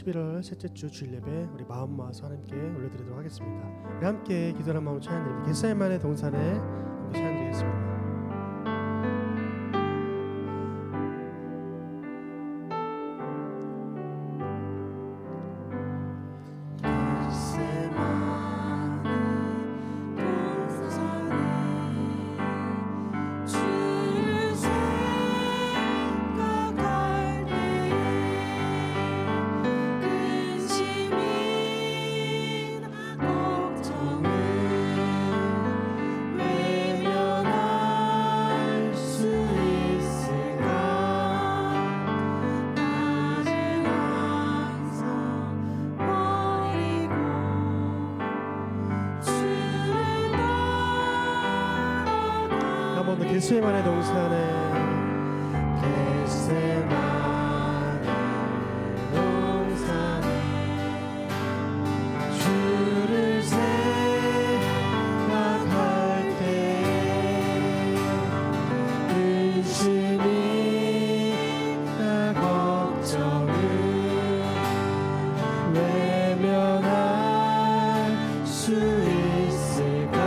11월 셋째 주 주일 예배 우리 마음 모아서 하나님께 올려드리도록 하겠습니다. 우리 함께 기도하는 마음으로 찬양드립니다. 겟세마네 동산에 함께 찬양드리겠습니다. 겟세마네 동산에 겟세마네 동산에 주를 생각할 때에 근심이나 걱정을 외면할 수 있을까?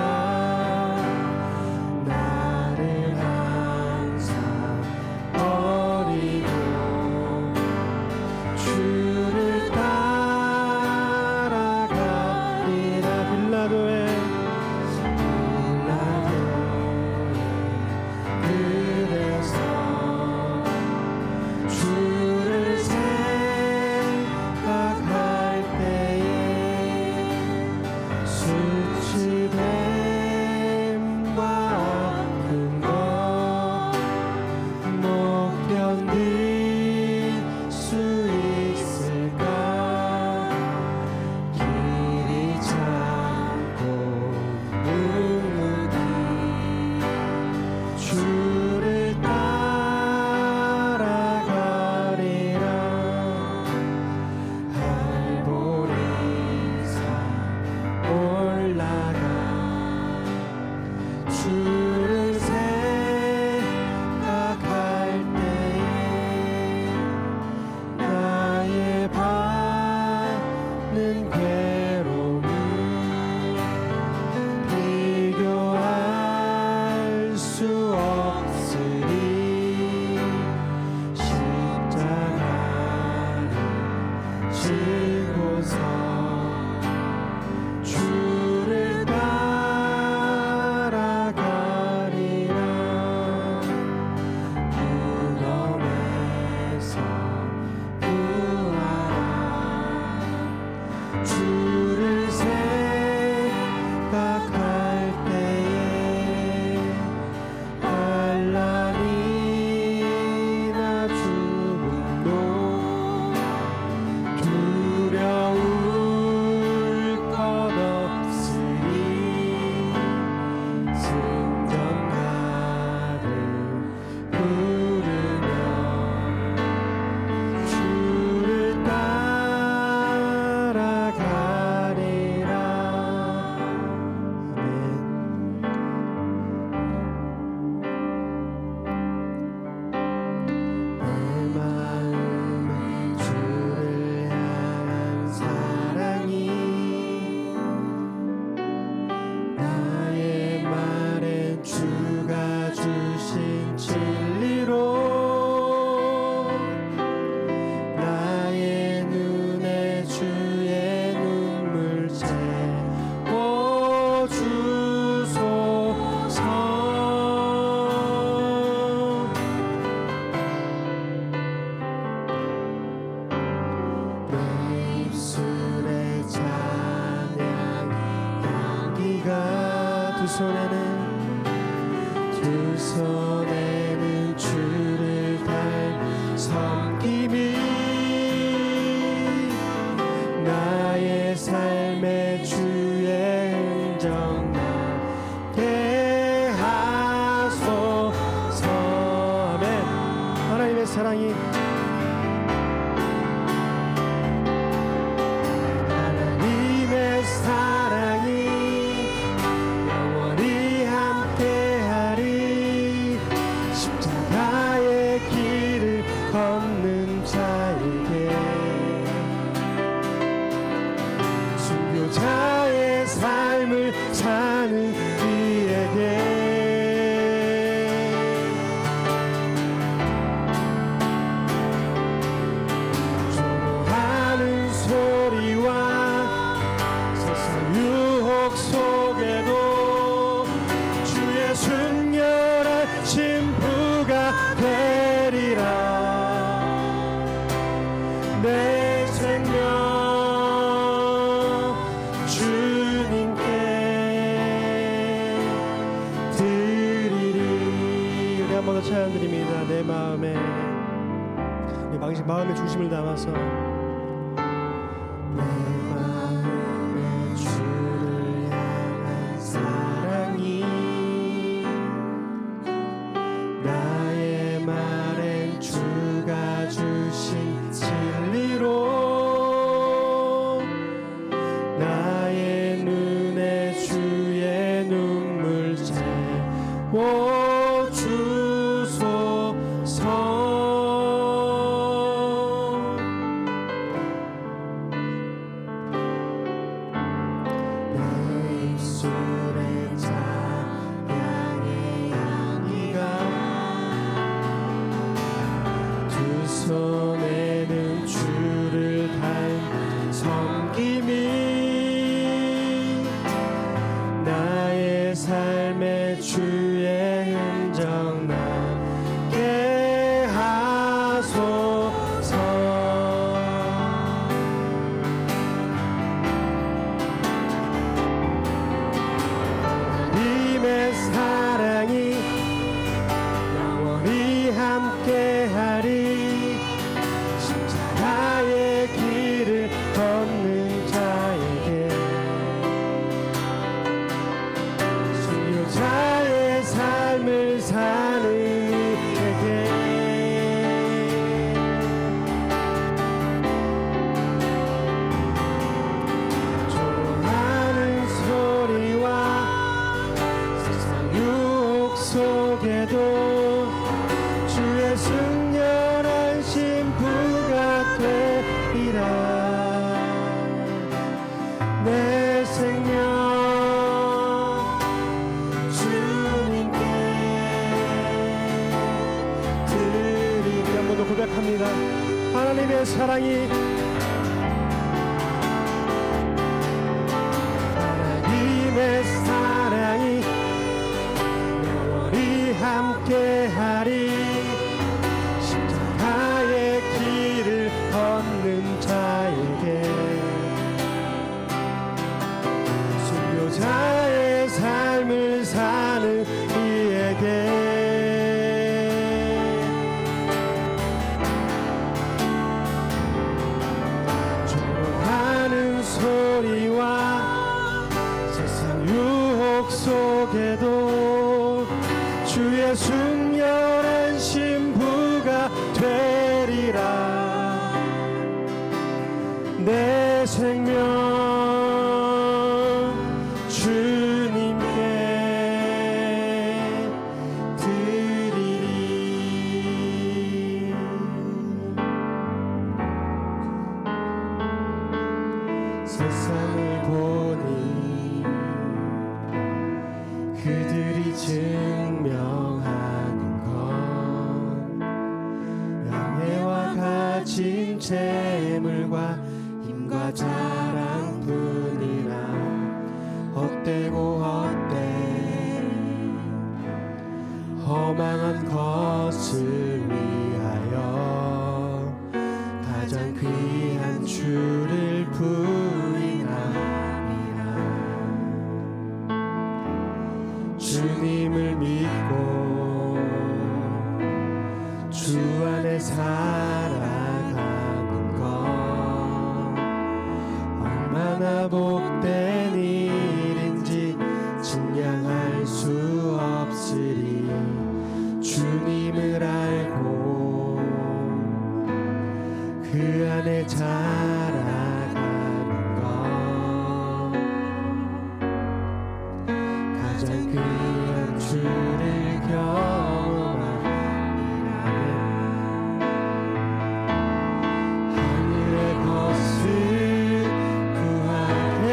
두 손에는 주를 닮은 섬김이 나의 삶의 주의 흔적 나게 하소서. 아멘. 하나님의 사랑이 걷는 자에게 순교자의 삶을 사는 이에게 조롱하는 소리와 세상 유혹 속에도 주의 순결한 신부가 되리라. 내 생명 주님께 드리리. 우리 한 번 더 찬양드립니다. 내 마음에, 내 마음의 중심을 담아서 내 마음에 주를 향한 사랑이 나의 말엔 주가 주신 진리로 나의 눈에 주의 눈물 채워 주소서. 내 입술에 찬양의 향기가 두 손에는 주를 닮은 섬김이 나의 삶의 주의 흔적 나게 하소서. 하나님의 사랑이 영원히 함께하리. 십자가의 길을 걷는 자에게 순교자의 삶을 사는 이에게 조롱하는 소리와 세상 유혹 속에도 주의 순결한 신부가 되리라. 내 생명 주님께 드리리. 한 번 더 고백합니다. 하나님의 사랑이, 하나님의 사랑이 영원히 함께하리. 십자가의 길을 걷는 자에게 순교자의 삶을 사는 이에게 조롱하는 소리와 세상 유혹 속에도 주의 순결한 신부가 되리라. 내 생명 주님께 드리리. 세상을 보니 그들이 증명하는 건 명예와 가진 재물과 힘과 자랑뿐이라. 헛되고 헛돼 허망한 것을 위하여 가장 귀한 주를 부인함이라. 주님을 믿고 주 안에 살아가는 것 얼마나 복된 일인지 증량할 수 없으리. 주님을 알고 그 안에 자라가는 것 가장 귀한 주를 경험함이라면 하늘의 것을 구하게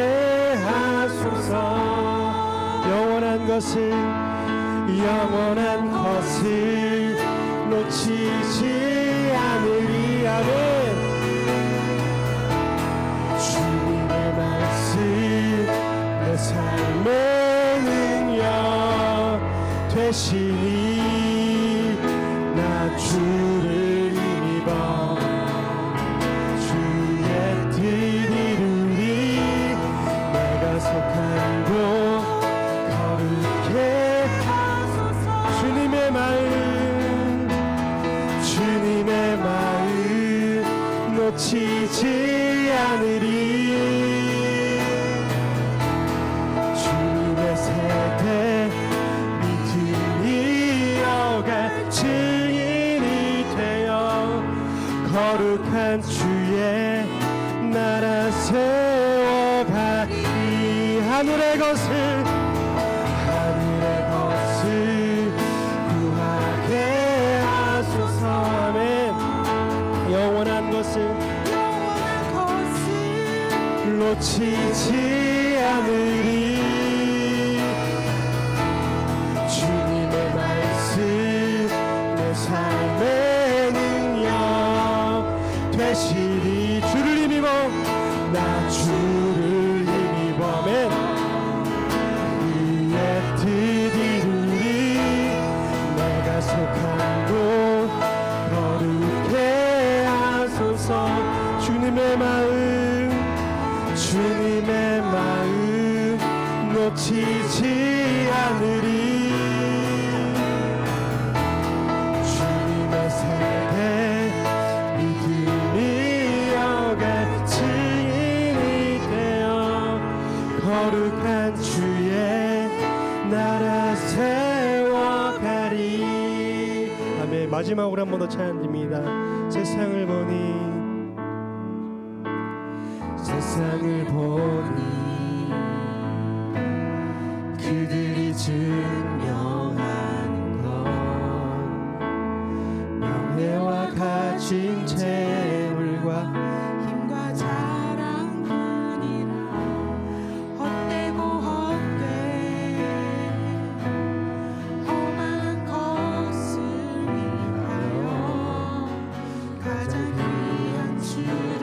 것을 영원한 것을 놓치지 않으리. 아멘. 주님의 말씀 내 삶의 능력 되시니 나 주를 힘입어 주의 뜻 이루리. 내가 속한 곳 거룩해 하소서. 주님의 마음 놓치지 않으리. 주님의 세대 믿음이 이어갈 증인이 되어 거룩한 주의 나라 세워가리. 하늘의 것을 구하게 하소서. 아멘. 영원한 것을 놓치지 않으리. 주님의 말씀 내 삶의 능력 되시리. 주를 힘입어 나 주를 힘입어. 아멘. 그의 뜻 이루리. 내가 속한 곳 거룩해 하소서. 주님의 마음 놓치지 않으리. 주님의 세대 믿음이 이어갈 증인이 되어 거룩한 주의 나라 세워가리. 아멘. 마지막으로 한 번 더 찬양드립니다. 세상을 보니 그들이 증명하는 건 명예와 가진 재물과 힘과 자랑뿐이라. 헛되고 헛돼 험한 것을 위하여 가장 귀한 주를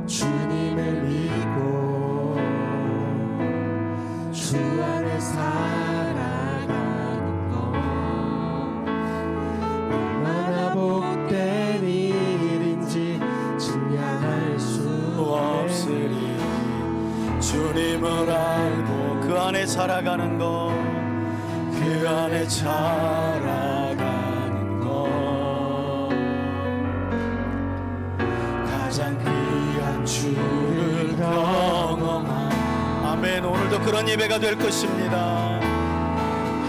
주님을 믿고 주 안에 살아가는 것 얼마나 복된 일인지 증명할 수 없으리. 주님을 알고 그 안에 살아가는 것, 그 안에 살아가는 것 가장 귀한 주를 경험한. 아멘. 오늘도 그런 예배가 될 것입니다.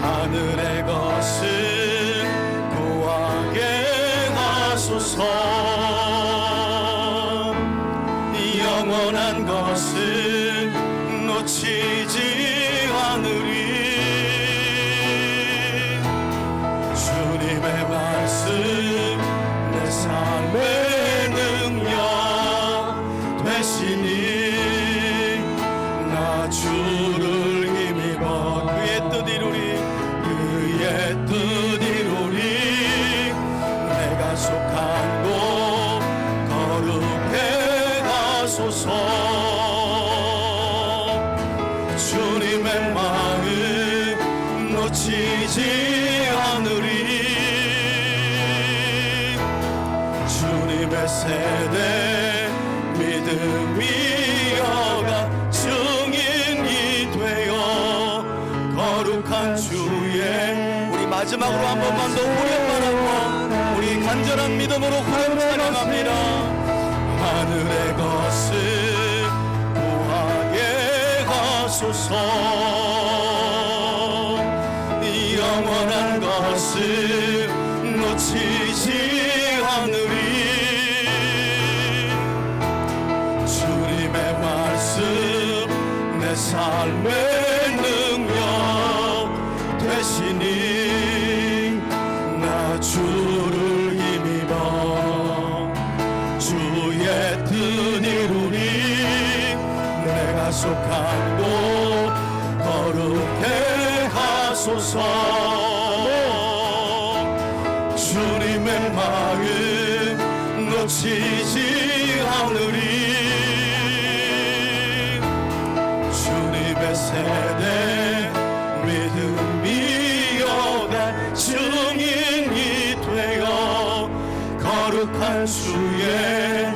하늘의 것을 구하게 하소서. 영원한 것을 놓치지 않으리. 주님의 말씀 내 삶의 능력 되시니 나 주를 힘입어 그의 뜻 이루리. 그의 뜻 이루리. 내가 속한 곳 거룩해 하소서. 주님의 마음 놓치지 않으리. 주님의 세대 믿음이 이어가 증인이 되어 거룩한 주의. 우리 마지막으로 한 번만 더 후렴만 우리 간절한 믿음으로 후렴 찬양합니다. 하늘의 것을 구하게 하소서. 영원한 것을 놓치지 않으리. 주님의 말씀 내 삶의 능력 되시니 나 주를 힘입어 주의 뜻 이루리. 약속한 곳 거룩해 하소서. 주님의 마음 놓치지 않으리. 주님의 세대 믿음이 여갈 증인이 되어 거룩한 주의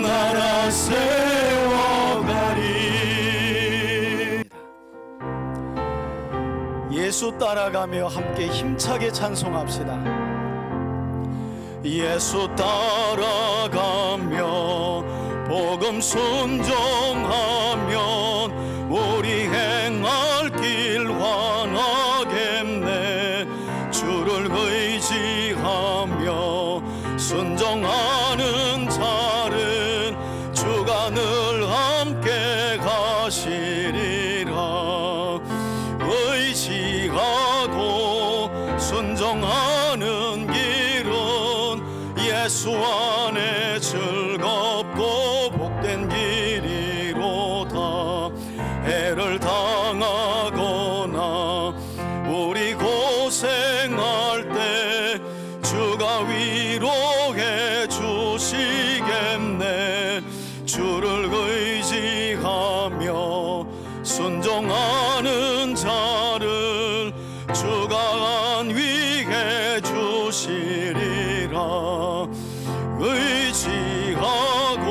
나라 세워가리. 예수 따라가며 함께 힘차게 찬송합시다. 예수 따라가며 복음 순종하면 우리 행할 길 환하겠네. 주를 의지하며 순종하는 자는 주가 늘 함께 가시리라. 의지하고 순종하는 길은 예수 안에 즐겁고 복된 길이로다. 해를 당하거나 우리 고생할 때 주가 위로해 주시겠네. 주를 의지하며 순종하는 자를 주가 안위해 주시리라. 의지하고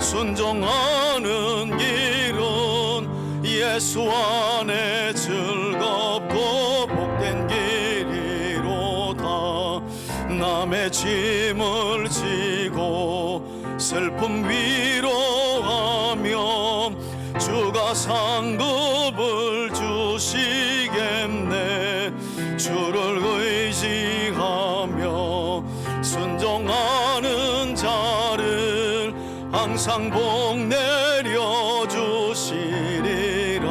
순종하는 길은 예수 안에 즐겁고 복된 길이로다. 남의 짐을 지고 슬픔 위로하며 주가 상급을 주시겠네. 주를 의지하며 순종하는 자를 항상 복 내려 주시리라.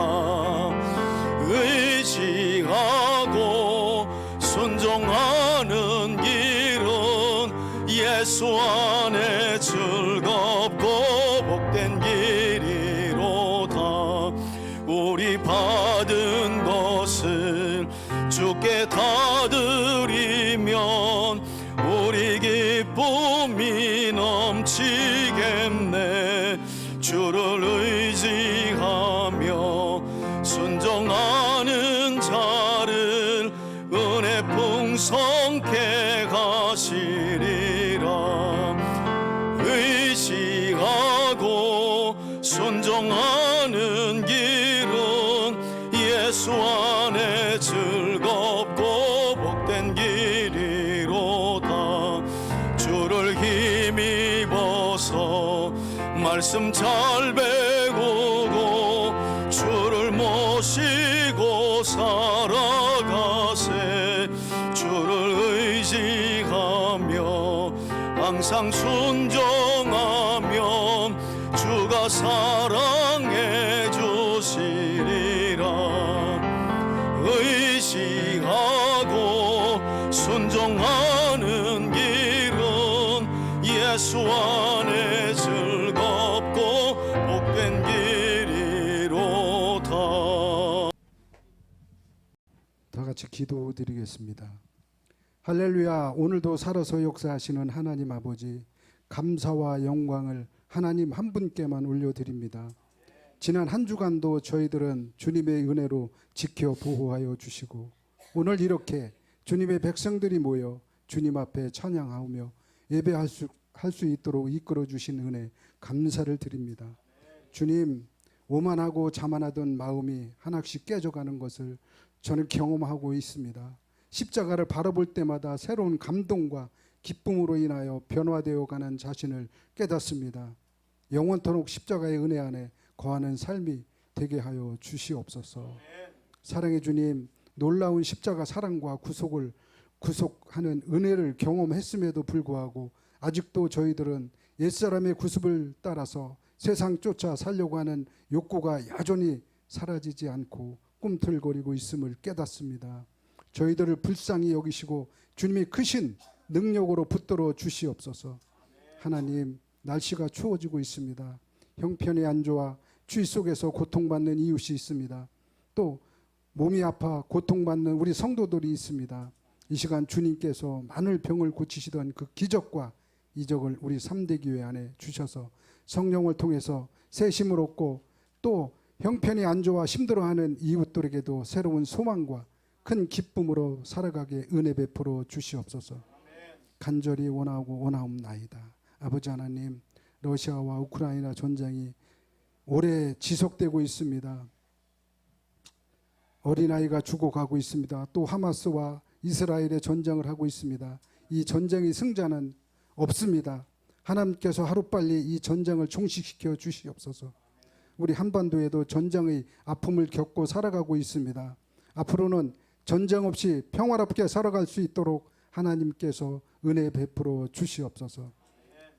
의지하고 순종하는 길은 예수 안에 즐겁고 복된 길이로다. 우리 받은 것을 주께 다 드리면 우리 기쁨이 넘치겠네. 주를 의지하며 순종하는 자를 은혜 풍성케 하시리라. 의지하고 순종하는 길은 예수 안에 즐겁고 복된 길이로다. 주를 힘입어서 말씀 잘 배우고 주를 모시고 살아가세. 주를 의지하며 항상 순종하면 주가 사랑해 주시리라. 의지하고 순종하는 길은 예수 안에 즐겁고 복된 길이로다. 다 같이 기도드리겠습니다. 할렐루야. 오늘도 살아서 역사하시는 하나님 아버지, 감사와 영광을 하나님 한 분께만 올려드립니다. 지난 한 주간도 저희들은 주님의 은혜로 지켜 보호하여 주시고 오늘 이렇게 주님의 백성들이 모여 주님 앞에 찬양하며 예배할 수 있도록 이끌어 주신 은혜 감사를 드립니다. 주님, 오만하고 자만하던 마음이 하나씩 깨져가는 것을 저는 경험하고 있습니다. 십자가를 바라볼 때마다 새로운 감동과 기쁨으로 인하여 변화되어 가는 자신을 깨닫습니다. 영원토록 십자가의 은혜 안에 거하는 삶이 되게 하여 주시옵소서. 사랑의 주님, 놀라운 십자가 사랑과 구속하는 은혜를 경험했음에도 불구하고 아직도 저희들은 옛사람의 구습을 따라서 세상 쫓아 살려고 하는 욕구가 여전히 사라지지 않고 꿈틀거리고 있음을 깨닫습니다. 저희들을 불쌍히 여기시고 주님의 크신 능력으로 붙들어 주시옵소서. 하나님, 날씨가 추워지고 있습니다. 형편이 안 좋아 주의 속에서 고통받는 이웃이 있습니다. 또 몸이 아파 고통받는 우리 성도들이 있습니다. 이 시간 주님께서 많은 병을 고치시던 그 기적과 이적을 우리 3대 교회 안에 주셔서 성령을 통해서 새 힘을 얻고 또 형편이 안 좋아 힘들어하는 이웃들에게도 새로운 소망과 큰 기쁨으로 살아가게 은혜 베풀어 주시옵소서. 간절히 원하옵나이다. 아버지 하나님, 러시아와 우크라이나 전쟁이 오래 지속되고 있습니다. 어린아이가 죽어가고 있습니다. 또 하마스와 이스라엘의 전쟁을 하고 있습니다. 이 전쟁의 승자는 없습니다. 하나님께서 하루빨리 이 전쟁을 종식시켜 주시옵소서. 우리 한반도에도 전쟁의 아픔을 겪고 살아가고 있습니다. 앞으로는 전쟁 없이 평화롭게 살아갈 수 있도록 하나님께서 은혜 베풀어 주시옵소서.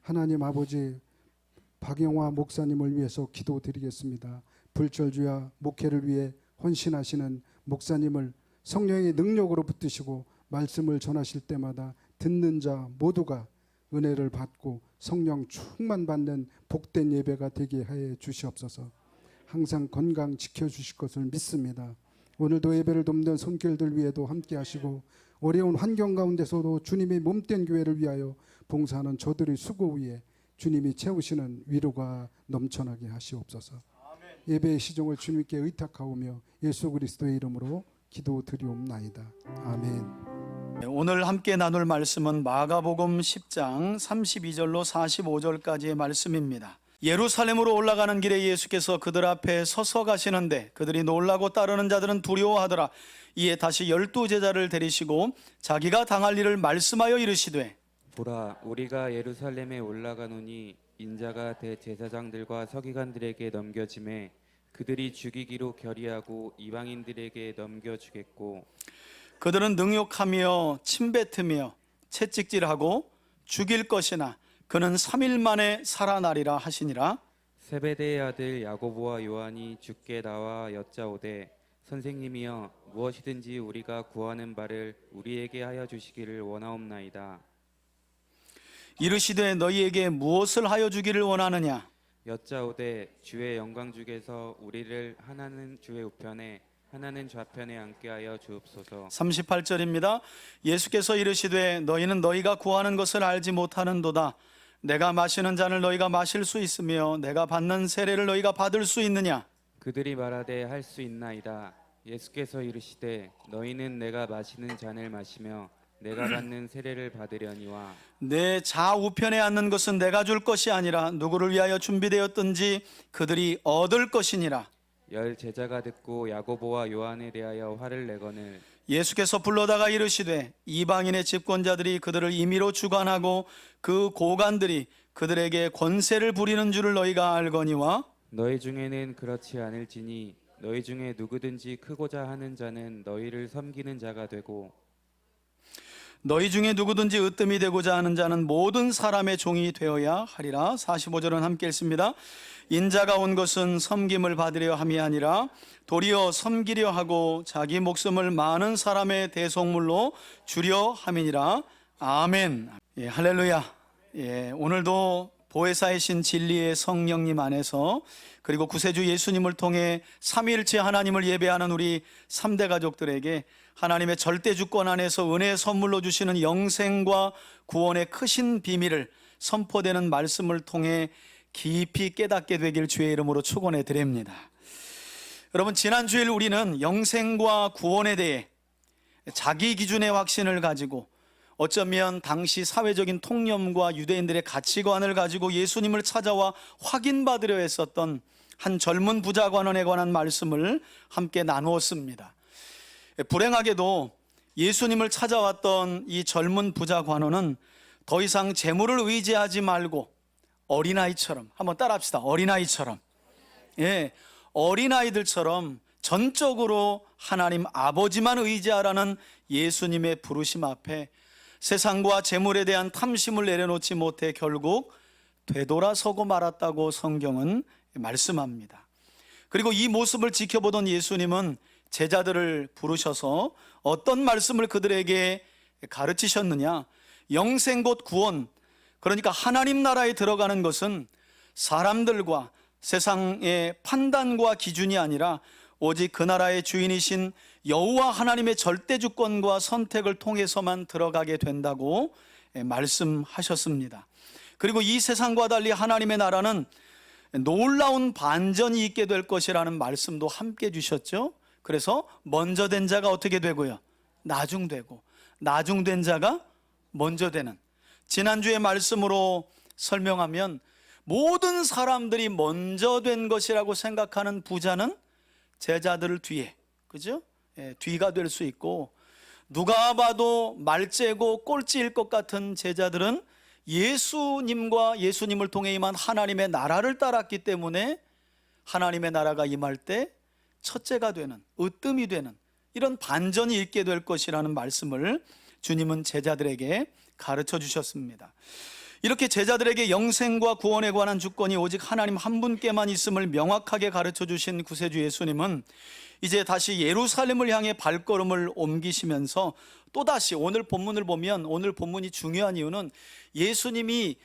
하나님 아버지, 박영화 목사님을 위해서 기도드리겠습니다. 불철주야 목회를 위해 헌신하시는 목사님을 성령의 능력으로 붙드시고 말씀을 전하실 때마다 듣는 자 모두가 은혜를 받고 성령 충만받는 복된 예배가 되게 하여 주시옵소서. 항상 건강 지켜주실 것을 믿습니다. 오늘도 예배를 돕는 손길들 위에도 함께 하시고 어려운 환경 가운데서도 주님의 몸된 교회를 위하여 봉사하는 저들의 수고 위에 주님이 채우시는 위로가 넘쳐나게 하시옵소서. 예배의 시종을 주님께 의탁하오며 예수 그리스도의 이름으로 기도드리옵나이다. 아멘. 오늘 함께 나눌 말씀은 마가복음 10장 32절로 45절까지의 말씀입니다. 예루살렘으로 올라가는 길에 예수께서 그들 앞에 서서 가시는데 그들이 놀라고 따르는 자들은 두려워하더라. 이에 다시 12제자를 데리시고 자기가 당할 일을 말씀하여 이르시되, 보라, 우리가 예루살렘에 올라가노니 인자가 대제사장들과 서기관들에게 넘겨짐에 그들이 죽이기로 결의하고 이방인들에게 넘겨주겠고, 그들은 능욕하며 침뱉으며 채찍질하고 죽일 것이나 그는 3일 만에 살아나리라 하시니라. 세베대의 아들 야고보와 요한이 주께 나와 여짜오되, 선생님이여, 무엇이든지 우리가 구하는 바를 우리에게 하여 주시기를 원하옵나이다. 이르시되 너희에게 무엇을 하여 주기를 원하느냐? 여짜오되, 주의 영광 중에서 우리를 하나는 주의 우편에 하나는 좌편에 앉게 하여 주옵소서. 38절입니다. 예수께서 이르시되 너희는 너희가 구하는 것을 알지 못하는도다. 내가 마시는 잔을 너희가 마실 수 있으며 내가 받는 세례를 너희가 받을 수 있느냐? 그들이 말하되 할 수 있나이다. 예수께서 이르시되 너희는 내가 마시는 잔을 마시며 내가 받는 세례를 받으려니와 내 좌우편에 앉는 것은 내가 줄 것이 아니라 누구를 위하여 준비되었든지 그들이 얻을 것이니라. 열 제자가 듣고 야고보와 요한에 대하여 화를 내거늘 예수께서 불러다가 이르시되 이방인의 집권자들이 그들을 임의로 주관하고 그 고관들이 그들에게 권세를 부리는 줄을 너희가 알거니와 너희 중에는 그렇지 않을지니 너희 중에 누구든지 크고자 하는 자는 너희를 섬기는 자가 되고 너희 중에 누구든지 으뜸이 되고자 하는 자는 모든 사람의 종이 되어야 하리라. 45절은 함께 읽습니다. 인자가 온 것은 섬김을 받으려 함이 아니라 도리어 섬기려 하고 자기 목숨을 많은 사람의 대속물로 주려 함이니라. 아멘. 예, 할렐루야. 예, 오늘도 보혜사이신 진리의 성령님 안에서 그리고 구세주 예수님을 통해 삼위일체 하나님을 예배하는 우리 3대 가족들에게 하나님의 절대 주권 안에서 은혜의 선물로 주시는 영생과 구원의 크신 비밀을 선포되는 말씀을 통해 깊이 깨닫게 되길 주의 이름으로 축원해 드립니다. 여러분, 지난 주일 우리는 영생과 구원에 대해 자기 기준의 확신을 가지고 어쩌면 당시 사회적인 통념과 유대인들의 가치관을 가지고 예수님을 찾아와 확인받으려 했었던 한 젊은 부자 관원에 관한 말씀을 함께 나누었습니다. 불행하게도 예수님을 찾아왔던 이 젊은 부자 관원은 더 이상 재물을 의지하지 말고 어린아이처럼, 한번 따라합시다. 어린아이처럼, 예, 어린아이들처럼 전적으로 하나님 아버지만 의지하라는 예수님의 부르심 앞에 세상과 재물에 대한 탐심을 내려놓지 못해 결국 되돌아서고 말았다고 성경은 말씀합니다. 그리고 이 모습을 지켜보던 예수님은 제자들을 부르셔서 어떤 말씀을 그들에게 가르치셨느냐? 영생 곧 구원, 그러니까 하나님 나라에 들어가는 것은 사람들과 세상의 판단과 기준이 아니라 오직 그 나라의 주인이신 여호와 하나님의 절대 주권과 선택을 통해서만 들어가게 된다고 말씀하셨습니다. 그리고 이 세상과 달리 하나님의 나라는 놀라운 반전이 있게 될 것이라는 말씀도 함께 주셨죠. 그래서 먼저 된 자가 어떻게 되고요? 나중되고, 나중된 자가 먼저 되는, 지난주의 말씀으로 설명하면 모든 사람들이 먼저 된 것이라고 생각하는 부자는 제자들을 뒤에, 그죠? 뒤가 될 수 있고, 누가 봐도 말째고 꼴찌일 것 같은 제자들은 예수님과 예수님을 통해 임한 하나님의 나라를 따랐기 때문에 하나님의 나라가 임할 때 첫째가 되는, 으뜸이 되는 이런 반전이 있게 될 것이라는 말씀을 주님은 제자들에게 가르쳐 주셨습니다. 이렇게 제자들에게 영생과 구원에 관한 주권이 오직 하나님 한 분께만 있음을 명확하게 가르쳐 주신 구세주 예수님은 이제 다시 예루살렘을 향해 발걸음을 옮기시면서 또다시 오늘 본문을 보면, 오늘 본문이 중요한 이유는 예수님이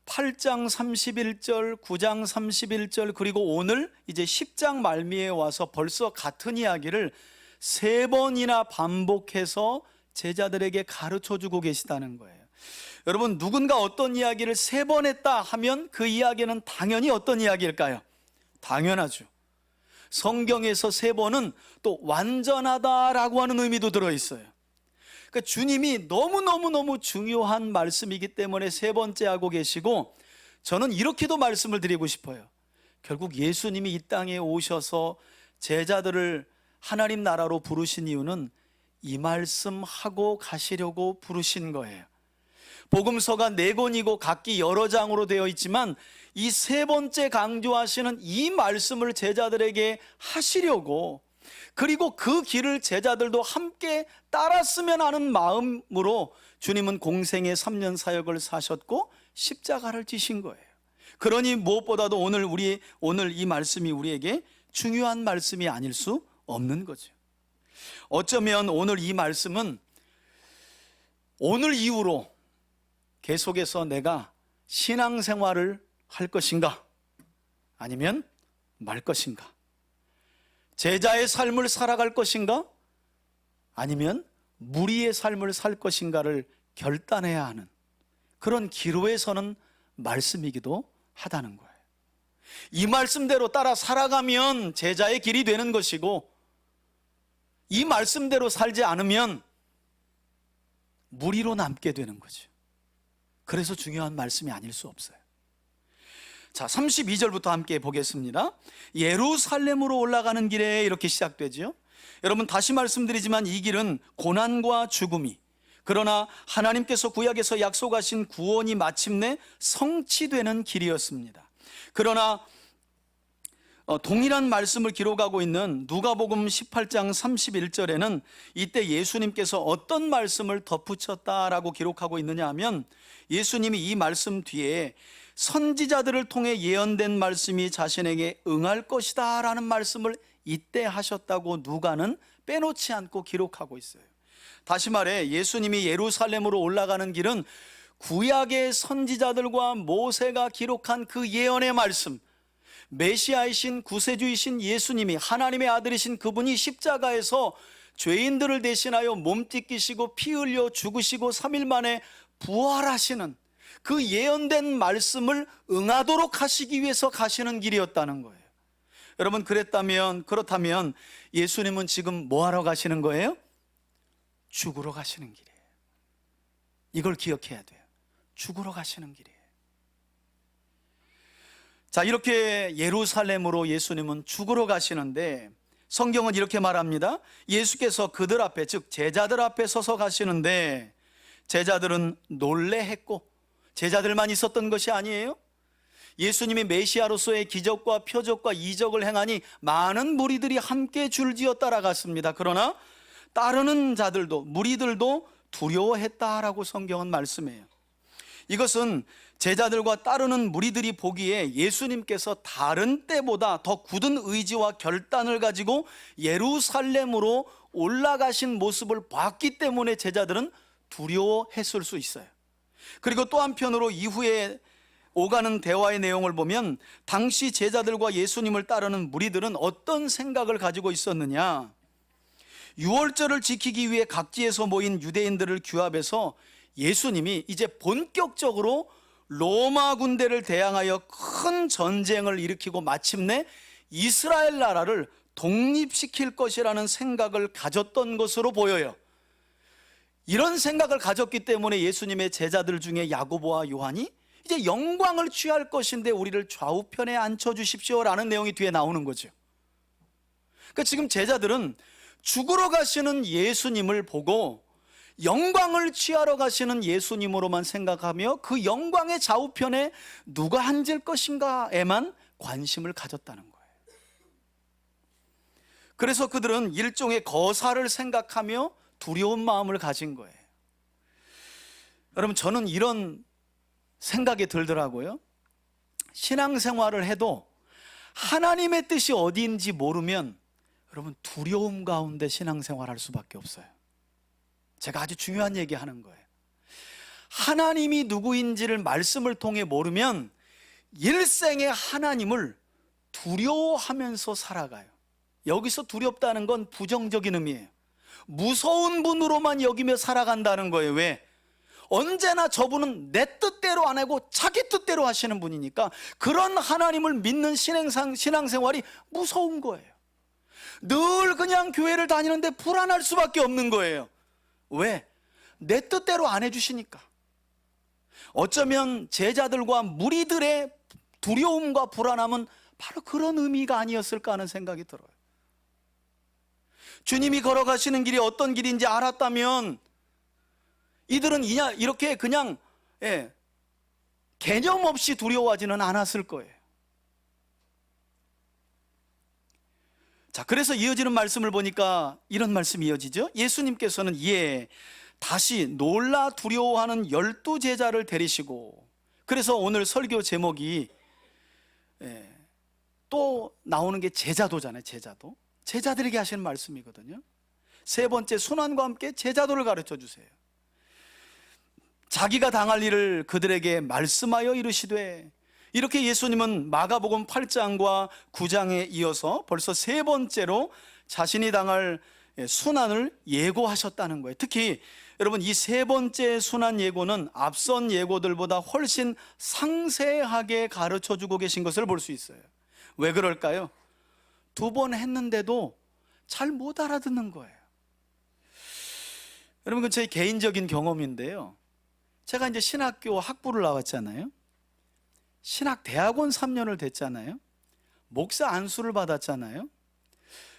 8장 31절, 9장 31절, 그리고 오늘 이제 10장 말미에 와서 벌써 같은 이야기를 3번이나 반복해서 제자들에게 가르쳐 주고 계시다는 거예요. 여러분, 누군가 어떤 이야기를 3번 했다 하면 그 이야기는 당연히 어떤 이야기일까요? 당연하죠. 성경에서 3번은 또 완전하다라고 하는 의미도 들어있어요. 그러니까 주님이 너무너무 중요한 말씀이기 때문에 3번째 하고 계시고, 저는 이렇게도 말씀을 드리고 싶어요. 결국 예수님이 이 땅에 오셔서 제자들을 하나님 나라로 부르신 이유는 이 말씀하고 가시려고 부르신 거예요. 복음서가 4권이고 각기 여러 장으로 되어 있지만 이 3번째 강조하시는 이 말씀을 제자들에게 하시려고, 그리고 그 길을 제자들도 함께 따랐으면 하는 마음으로 주님은 공생의 3년 사역을 사셨고 십자가를 지신 거예요. 그러니 무엇보다도 오늘 이 말씀이 우리에게 중요한 말씀이 아닐 수 없는 거죠. 어쩌면 오늘 이 말씀은 오늘 이후로 계속해서 내가 신앙생활을 할 것인가, 아니면 말 것인가, 제자의 삶을 살아갈 것인가, 아니면 무리의 삶을 살 것인가를 결단해야 하는 그런 기로에 서는 말씀이기도 하다는 거예요. 이 말씀대로 따라 살아가면 제자의 길이 되는 것이고, 이 말씀대로 살지 않으면 무리로 남게 되는 거죠. 그래서 중요한 말씀이 아닐 수 없어요. 자, 32절부터 함께 보겠습니다. 예루살렘으로 올라가는 길에 이렇게 시작되죠. 여러분, 다시 말씀드리지만 이 길은 고난과 죽음이, 그러나 하나님께서 구약에서 약속하신 구원이 마침내 성취되는 길이었습니다. 그러나 동일한 말씀을 기록하고 있는 누가복음 18장 31절에는 이때 예수님께서 어떤 말씀을 덧붙였다라고 기록하고 있느냐 하면, 예수님이 이 말씀 뒤에 선지자들을 통해 예언된 말씀이 자신에게 응할 것이다 라는 말씀을 이때 하셨다고 누가는 빼놓지 않고 기록하고 있어요. 다시 말해 예수님이 예루살렘으로 올라가는 길은 구약의 선지자들과 모세가 기록한 그 예언의 말씀, 메시아이신 구세주이신 예수님이, 하나님의 아들이신 그분이 십자가에서 죄인들을 대신하여 몸 찢기시고 피 흘려 죽으시고 3일 만에 부활하시는 그 예언된 말씀을 응하도록 하시기 위해서 가시는 길이었다는 거예요. 여러분, 그렇다면 예수님은 지금 뭐 하러 가시는 거예요? 죽으러 가시는 길이에요. 이걸 기억해야 돼요. 죽으러 가시는 길이에요. 자, 이렇게 예루살렘으로 예수님은 죽으러 가시는데, 성경은 이렇게 말합니다. 예수께서 그들 앞에, 즉 제자들 앞에 서서 가시는데 제자들은 놀래했고, 제자들만 있었던 것이 아니에요. 예수님이 메시아로서의 기적과 표적과 이적을 행하니 많은 무리들이 함께 줄지어 따라갔습니다. 그러나 따르는 자들도, 무리들도 두려워했다라고 성경은 말씀해요. 이것은 제자들과 따르는 무리들이 보기에 예수님께서 다른 때보다 더 굳은 의지와 결단을 가지고 예루살렘으로 올라가신 모습을 봤기 때문에 제자들은 두려워했을 수 있어요. 그리고 또 한편으로 이후에 오가는 대화의 내용을 보면 당시 제자들과 예수님을 따르는 무리들은 어떤 생각을 가지고 있었느냐? 유월절을 지키기 위해 각지에서 모인 유대인들을 규합해서 예수님이 이제 본격적으로 로마 군대를 대항하여 큰 전쟁을 일으키고 마침내 이스라엘 나라를 독립시킬 것이라는 생각을 가졌던 것으로 보여요. 이런 생각을 가졌기 때문에 예수님의 제자들 중에 야고보와 요한이 이제 영광을 취할 것인데 우리를 좌우편에 앉혀주십시오라는 내용이 뒤에 나오는 거죠. 그러니까 지금 제자들은 죽으러 가시는 예수님을 보고 영광을 취하러 가시는 예수님으로만 생각하며 그 영광의 좌우편에 누가 앉을 것인가에만 관심을 가졌다는 거예요. 그래서 그들은 일종의 거사를 생각하며 두려운 마음을 가진 거예요. 여러분, 저는 이런 생각이 들더라고요. 신앙생활을 해도 하나님의 뜻이 어디인지 모르면 여러분 두려움 가운데 신앙생활할 수밖에 없어요. 제가 아주 중요한 얘기 하는 거예요. 하나님이 누구인지를 말씀을 통해 모르면 일생에 하나님을 두려워하면서 살아가요. 여기서 두렵다는 건 부정적인 의미예요. 무서운 분으로만 여기며 살아간다는 거예요. 왜? 언제나 저분은 내 뜻대로 안 하고 자기 뜻대로 하시는 분이니까 그런 하나님을 믿는 신앙생활이 무서운 거예요. 늘 그냥 교회를 다니는데 불안할 수밖에 없는 거예요. 왜? 내 뜻대로 안 해주시니까. 어쩌면 제자들과 무리들의 두려움과 불안함은 바로 그런 의미가 아니었을까 하는 생각이 들어요. 주님이 걸어가시는 길이 어떤 길인지 알았다면 이들은 이렇게 그냥 개념 없이 두려워하지는 않았을 거예요. 자, 그래서 이어지는 말씀을 보니까 이런 말씀이 이어지죠. 예수님께서는 다시 놀라 두려워하는 12제자를 데리시고, 그래서 오늘 설교 제목이 또 나오는 게 제자도잖아요. 제자도. 제자들에게 하시는 말씀이거든요. 세 번째, 순환과 함께 제자도를 가르쳐 주세요. 자기가 당할 일을 그들에게 말씀하여 이르시되, 이렇게 예수님은 마가복음 8장과 9장에 이어서 벌써 세 번째로 자신이 당할 순환을 예고하셨다는 거예요. 특히 여러분, 이 세 번째 순환 예고는 앞선 예고들보다 훨씬 상세하게 가르쳐 주고 계신 것을 볼 수 있어요. 왜 그럴까요? 2번 했는데도 잘 못 알아듣는 거예요. 여러분, 그건 제 개인적인 경험인데요. 제가 이제 신학교 학부를 나왔잖아요. 신학대학원 3년을 됐잖아요. 목사 안수를 받았잖아요.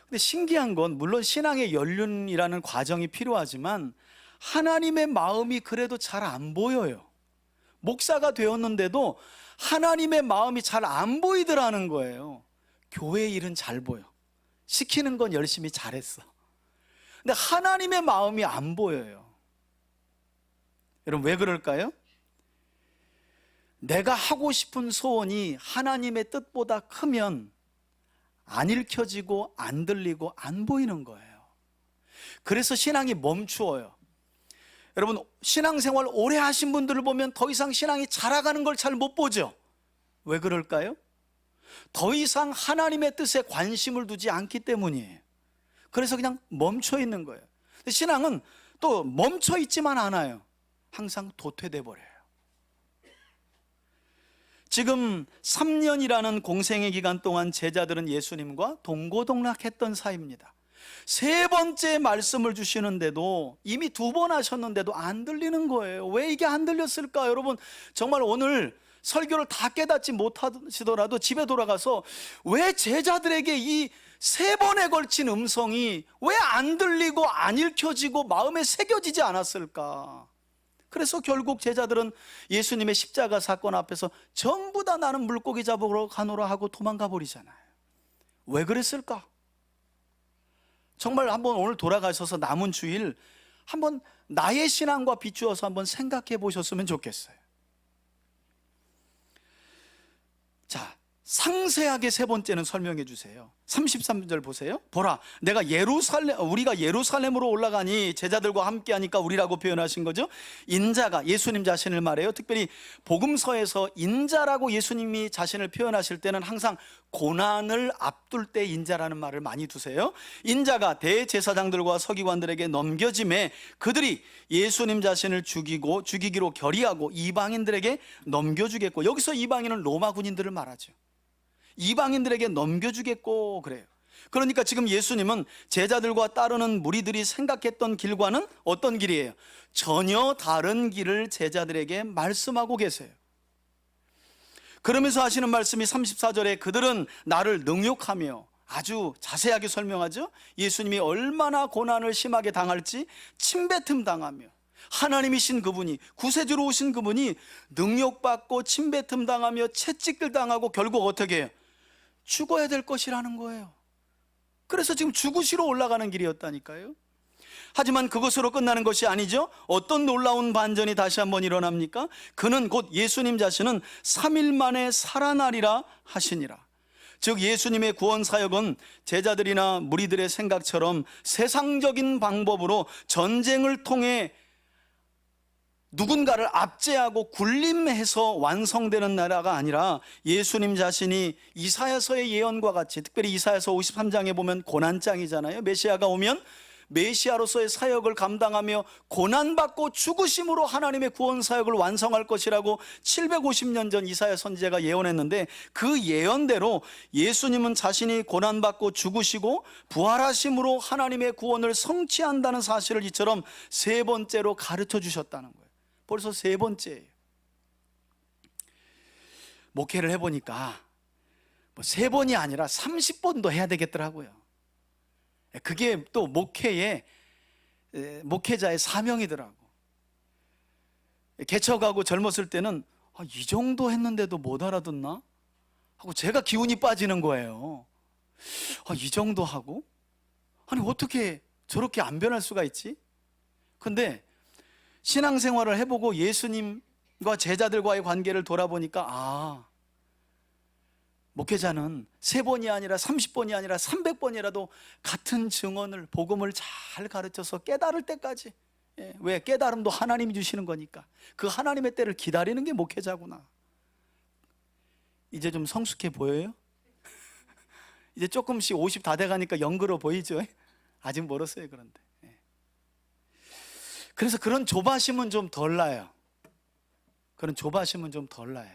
근데 신기한 건 물론 신앙의 연륜이라는 과정이 필요하지만 하나님의 마음이 그래도 잘 안 보여요. 목사가 되었는데도 하나님의 마음이 잘 안 보이더라는 거예요. 교회 일은 잘 보여. 시키는 건 열심히 잘했어. 근데 하나님의 마음이 안 보여요. 여러분, 왜 그럴까요? 내가 하고 싶은 소원이 하나님의 뜻보다 크면 안 읽혀지고 안 들리고 안 보이는 거예요. 그래서 신앙이 멈추어요. 여러분, 신앙생활 오래 하신 분들을 보면 더 이상 신앙이 자라가는 걸 잘 못 보죠. 왜 그럴까요? 더 이상 하나님의 뜻에 관심을 두지 않기 때문이에요. 그래서 그냥 멈춰 있는 거예요. 신앙은 또 멈춰 있지만 않아요. 항상 도태돼 버려요. 지금 3년이라는 공생의 기간 동안 제자들은 예수님과 동고동락했던 사이입니다. 세 번째 말씀을 주시는데도 이미 2번 하셨는데도 안 들리는 거예요. 왜 이게 안 들렸을까? 여러분, 정말 오늘 설교를 다 깨닫지 못하시더라도 집에 돌아가서 왜 제자들에게 이 3번에 걸친 음성이 왜 안 들리고 안 읽혀지고 마음에 새겨지지 않았을까? 그래서 결국 제자들은 예수님의 십자가 사건 앞에서 전부 다 나는 물고기 잡으러 가노라 하고 도망가 버리잖아요. 왜 그랬을까? 정말 한번 오늘 돌아가셔서 남은 주일 한번 나의 신앙과 비추어서 한번 생각해 보셨으면 좋겠어요. 자, 상세하게 세 번째는 설명해 주세요. 33절 보세요. 보라, 우리가 예루살렘으로 올라가니 제자들과 함께하니까 우리라고 표현하신 거죠. 인자가 예수님 자신을 말해요. 특별히 복음서에서 인자라고 예수님이 자신을 표현하실 때는 항상 고난을 앞둘 때 인자라는 말을 많이 두세요. 인자가 대제사장들과 서기관들에게 넘겨짐에 그들이 예수님 자신을 죽이기로 결의하고 이방인들에게 넘겨주겠고, 여기서 이방인은 로마 군인들을 말하죠. 이방인들에게 넘겨주겠고 그래요. 그러니까 지금 예수님은 제자들과 따르는 무리들이 생각했던 길과는 어떤 길이에요? 전혀 다른 길을 제자들에게 말씀하고 계세요. 그러면서 하시는 말씀이 34절에 그들은 나를 능욕하며, 아주 자세하게 설명하죠. 예수님이 얼마나 고난을 심하게 당할지 침뱉음 당하며, 하나님이신 그분이, 구세주로 오신 그분이 능욕받고 침뱉음 당하며 채찍질 당하고 결국 어떻게 해요? 죽어야 될 것이라는 거예요. 그래서 지금 죽으시러 올라가는 길이었다니까요. 하지만 그것으로 끝나는 것이 아니죠. 어떤 놀라운 반전이 다시 한번 일어납니까? 그는 곧 예수님 자신은 3일 만에 살아나리라 하시니라. 즉 예수님의 구원 사역은 제자들이나 무리들의 생각처럼 세상적인 방법으로 전쟁을 통해 누군가를 압제하고 군림해서 완성되는 나라가 아니라, 예수님 자신이 이사야서의 예언과 같이, 특별히 이사야서 53장에 보면 고난장이잖아요. 메시아가 오면 메시아로서의 사역을 감당하며 고난받고 죽으심으로 하나님의 구원 사역을 완성할 것이라고 750년 전 이사야 선지자가 예언했는데, 그 예언대로 예수님은 자신이 고난받고 죽으시고 부활하심으로 하나님의 구원을 성취한다는 사실을 이처럼 세 번째로 가르쳐 주셨다는 거예요. 벌써 세 번째예요. 목회를 해보니까 세 번이 아니라 30번도 해야 되겠더라고요. 그게 또 목회자의 사명이더라고. 개척하고 젊었을 때는 이 정도 했는데도 못 알아듣나? 하고 제가 기운이 빠지는 거예요. 이 정도 하고? 아니 어떻게 저렇게 안 변할 수가 있지? 근데 신앙생활을 해보고 예수님과 제자들과의 관계를 돌아보니까 목회자는 3번이 아니라 30번이 아니라 300번이라도 같은 증언을, 복음을 잘 가르쳐서 깨달을 때까지, 왜? 깨달음도 하나님이 주시는 거니까 그 하나님의 때를 기다리는 게 목회자구나. 이제 좀 성숙해 보여요? 이제 조금씩 50 다 돼가니까 영그러 보이죠? 아직 멀었어요. 그런데 그래서 그런 조바심은 좀 덜 나요. 그런 조바심은 좀 덜 나요.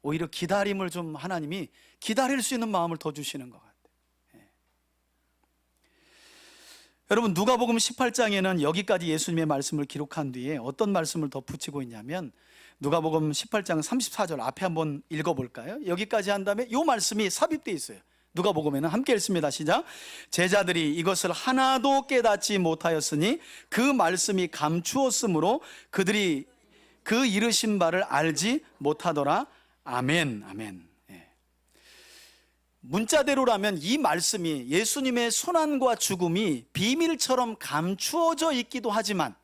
오히려 기다림을 좀 하나님이 기다릴 수 있는 마음을 더 주시는 것 같아요. 여러분, 누가복음 18장에는 여기까지 예수님의 말씀을 기록한 뒤에 어떤 말씀을 더 붙이고 있냐면, 누가복음 18장 34절 앞에 한번 읽어볼까요? 여기까지 한 다음에 이 말씀이 삽입되어 있어요. 누가복음에는 함께 읽습니다. 시작. 제자들이 이것을 하나도 깨닫지 못하였으니 그 말씀이 감추었으므로 그들이 그 이르신 바를 알지 못하더라. 아멘. 아멘. 문자대로라면 이 말씀이 예수님의 순환과 죽음이 비밀처럼 감추어져 있기도 하지만,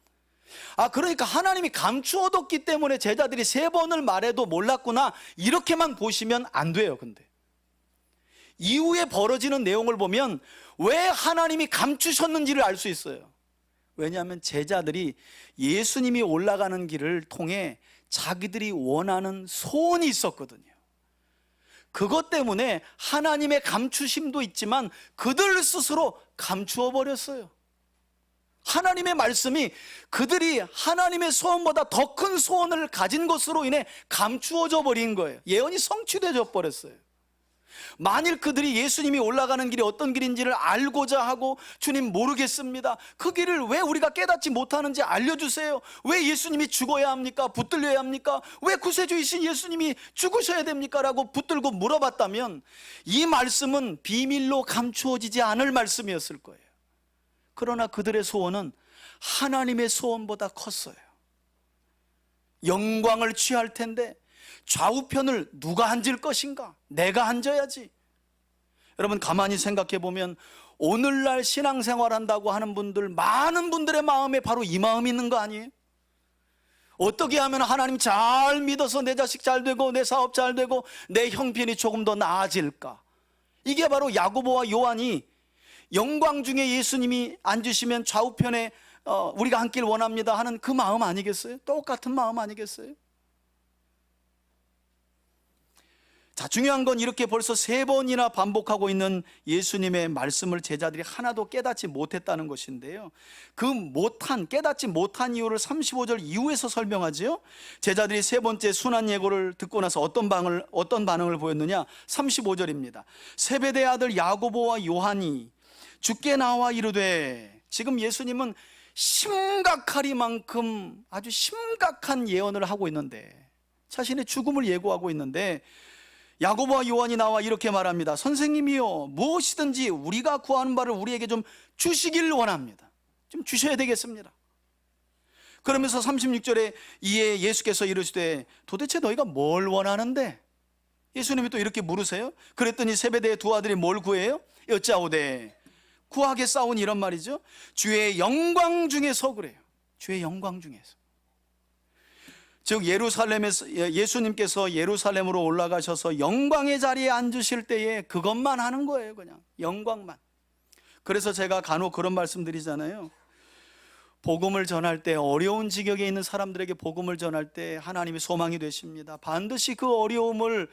그러니까 하나님이 감추어뒀기 때문에 제자들이 3번을 말해도 몰랐구나, 이렇게만 보시면 안 돼요. 근데 이후에 벌어지는 내용을 보면 왜 하나님이 감추셨는지를 알 수 있어요. 왜냐하면 제자들이 예수님이 올라가는 길을 통해 자기들이 원하는 소원이 있었거든요. 그것 때문에 하나님의 감추심도 있지만 그들 스스로 감추어 버렸어요. 하나님의 말씀이 그들이 하나님의 소원보다 더 큰 소원을 가진 것으로 인해 감추어져 버린 거예요. 예언이 성취되어 버렸어요. 만일 그들이 예수님이 올라가는 길이 어떤 길인지를 알고자 하고, 주님 모르겠습니다, 그 길을 왜 우리가 깨닫지 못하는지 알려주세요, 왜 예수님이 죽어야 합니까? 붙들려야 합니까? 왜 구세주이신 예수님이 죽으셔야 됩니까? 라고 붙들고 물어봤다면 이 말씀은 비밀로 감추어지지 않을 말씀이었을 거예요. 그러나 그들의 소원은 하나님의 소원보다 컸어요. 영광을 취할 텐데 좌우편을 누가 앉을 것인가? 내가 앉아야지. 여러분, 가만히 생각해 보면 오늘날 신앙생활 한다고 하는 분들, 많은 분들의 마음에 바로 이 마음이 있는 거 아니에요? 어떻게 하면 하나님 잘 믿어서 내 자식 잘 되고 내 사업 잘 되고 내 형편이 조금 더 나아질까? 이게 바로 야고보와 요한이 영광 중에 예수님이 앉으시면 좌우편에 우리가 앉길 원합니다 하는 그 마음 아니겠어요? 똑같은 마음 아니겠어요? 자, 중요한 건 이렇게 벌써 3번이나 반복하고 있는 예수님의 말씀을 제자들이 하나도 깨닫지 못했다는 것인데요, 깨닫지 못한 이유를 35절 이후에서 설명하지요. 제자들이 3번째 순환 예고를 듣고 나서 어떤 반응을 보였느냐? 35절입니다. 세베대의 아들 야고보와 요한이 주께 나와 이르되, 지금 예수님은 심각하리만큼 아주 심각한 예언을 하고 있는데, 자신의 죽음을 예고하고 있는데 야고보와 요한이 나와 이렇게 말합니다. 선생님이요, 무엇이든지 우리가 구하는 바를 우리에게 좀 주시길 원합니다. 좀 주셔야 되겠습니다. 그러면서 36절에 이에 예수께서 이르시되 도대체 너희가 뭘 원하는데? 예수님이 또 이렇게 물으세요. 그랬더니 세베대의 두 아들이 뭘 구해요? 여짜오되, 구하겠사오니, 이런 말이죠. 주의 영광 중에서 그래요. 주의 영광 중에서. 즉 예루살렘에서, 예수님께서 예루살렘으로 올라가셔서 영광의 자리에 앉으실 때에 그것만 하는 거예요. 그냥 영광만. 그래서 제가 간혹 그런 말씀 드리잖아요. 복음을 전할 때, 어려운 지경에 있는 사람들에게 복음을 전할 때 하나님이 소망이 되십니다. 반드시 그 어려움을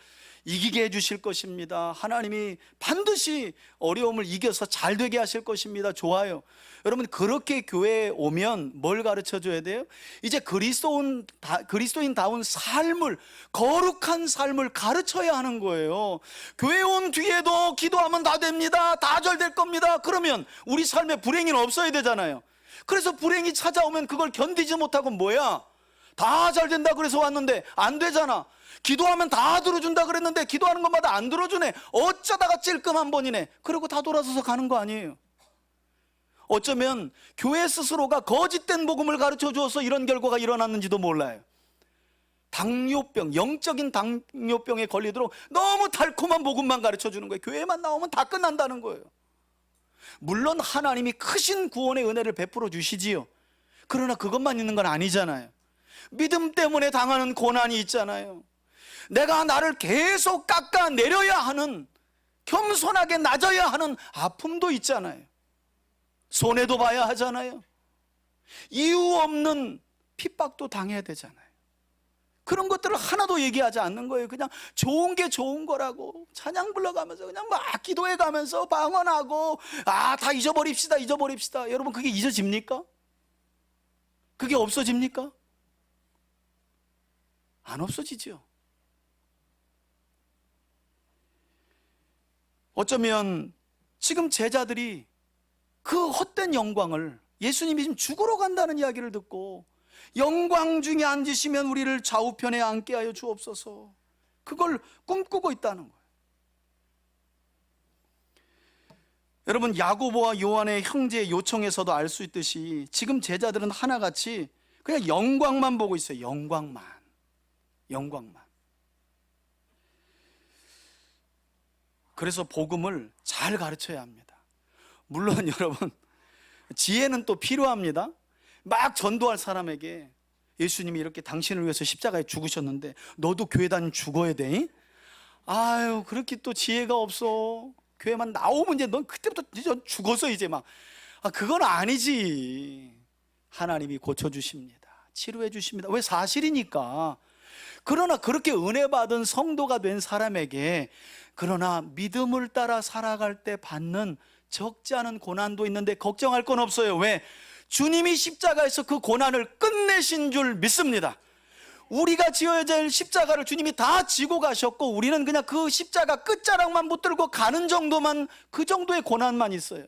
이기게 해주실 것입니다. 하나님이 반드시 어려움을 이겨서 잘 되게 하실 것입니다. 좋아요. 여러분, 그렇게 교회에 오면 뭘 가르쳐 줘야 돼요? 이제 그리스도인다운 삶을, 거룩한 삶을 가르쳐야 하는 거예요. 교회 온 뒤에도 기도하면 다 됩니다, 다 잘 될 겁니다. 그러면 우리 삶에 불행이 없어야 되잖아요. 그래서 불행이 찾아오면 그걸 견디지 못하고 뭐야? 다 잘 된다 그래서 왔는데 안 되잖아. 기도하면 다 들어준다 그랬는데 기도하는 것마다 안 들어주네. 어쩌다가 찔끔 한 번이네. 그리고 다 돌아서서 가는 거 아니에요. 어쩌면 교회 스스로가 거짓된 복음을 가르쳐 주어서 이런 결과가 일어났는지도 몰라요. 당뇨병, 영적인 당뇨병에 걸리도록 너무 달콤한 복음만 가르쳐 주는 거예요. 교회만 나오면 다 끝난다는 거예요. 물론 하나님이 크신 구원의 은혜를 베풀어 주시지요. 그러나 그것만 있는 건 아니잖아요. 믿음 때문에 당하는 고난이 있잖아요. 내가 나를 계속 깎아내려야 하는, 겸손하게 낮아야 하는 아픔도 있잖아요. 손해도 봐야 하잖아요. 이유 없는 핍박도 당해야 되잖아요. 그런 것들을 하나도 얘기하지 않는 거예요. 그냥 좋은 게 좋은 거라고 찬양 불러가면서 그냥 막 기도해 가면서 방언하고, 다 잊어버립시다. 여러분, 그게 잊어집니까? 그게 없어집니까? 안 없어지죠. 어쩌면 지금 제자들이 그 헛된 영광을, 예수님이 지금 죽으러 간다는 이야기를 듣고 영광 중에 앉으시면 우리를 좌우편에 앉게 하여 주옵소서, 그걸 꿈꾸고 있다는 거예요. 여러분, 야고보와 요한의 형제의 요청에서도 알 수 있듯이 지금 제자들은 하나같이 그냥 영광만 보고 있어요. 영광만. 그래서 복음을 잘 가르쳐야 합니다. 물론 여러분, 지혜는 또 필요합니다. 막 전도할 사람에게 예수님이 이렇게 당신을 위해서 십자가에 죽으셨는데 너도 교회 다니면 죽어야 돼? 아유, 그렇게 또 지혜가 없어. 교회만 나오면 이제 넌 그때부터 이제 죽었어 이제 막. 그건 아니지. 하나님이 고쳐주십니다. 치료해 주십니다. 왜? 사실이니까. 그러나 그렇게 은혜 받은 성도가 된 사람에게, 그러나 믿음을 따라 살아갈 때 받는 적지 않은 고난도 있는데 걱정할 건 없어요. 왜? 주님이 십자가에서 그 고난을 끝내신 줄 믿습니다. 우리가 지어야 될 십자가를 주님이 다 지고 가셨고, 우리는 그냥 그 십자가 끝자락만 붙들고 가는 정도만, 그 정도의 고난만 있어요.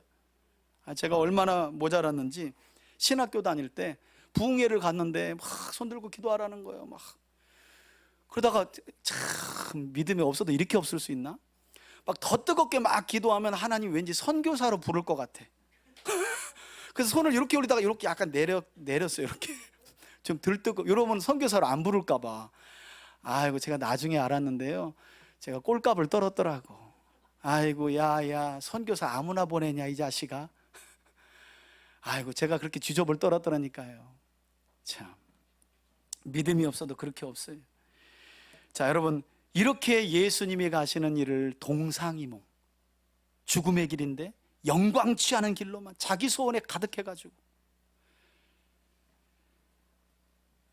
제가 얼마나 모자랐는지 신학교 다닐 때 부흥회를 갔는데 막 손들고 기도하라는 거예요. 막 그러다가 참 믿음이 없어도 이렇게 없을 수 있나? 막 더 뜨겁게 막 기도하면 하나님 왠지 선교사로 부를 것 같아. 그래서 손을 이렇게 올리다가 이렇게 약간 내렸어요. 이렇게 좀 들뜨고, 이러면 선교사로 안 부를까 봐. 아이고, 제가 나중에 알았는데요, 제가 꼴값을 떨었더라고. 아이고, 야 선교사 아무나 보내냐 이 자식아. 아이고, 제가 그렇게 쥐접을 떨었더라니까요. 참, 믿음이 없어도 그렇게 없어요. 자, 여러분, 이렇게 예수님이 가시는 일을 동상이몽, 죽음의 길인데 영광치 않은 길로만 자기 소원에 가득해가지고,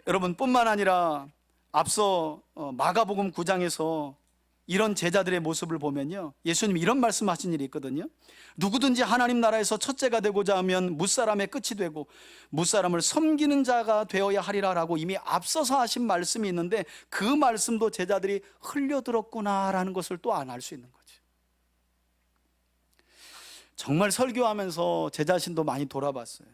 여러분 뿐만 아니라 앞서 마가복음 9장에서 이런 제자들의 모습을 보면요, 예수님이 이런 말씀하신 일이 있거든요. 누구든지 하나님 나라에서 첫째가 되고자 하면 무사람의 끝이 되고 무사람을 섬기는 자가 되어야 하리라라고 이미 앞서서 하신 말씀이 있는데, 그 말씀도 제자들이 흘려들었구나라는 것을 또 안 알 수 있는 거죠. 정말 설교하면서 제 자신도 많이 돌아봤어요.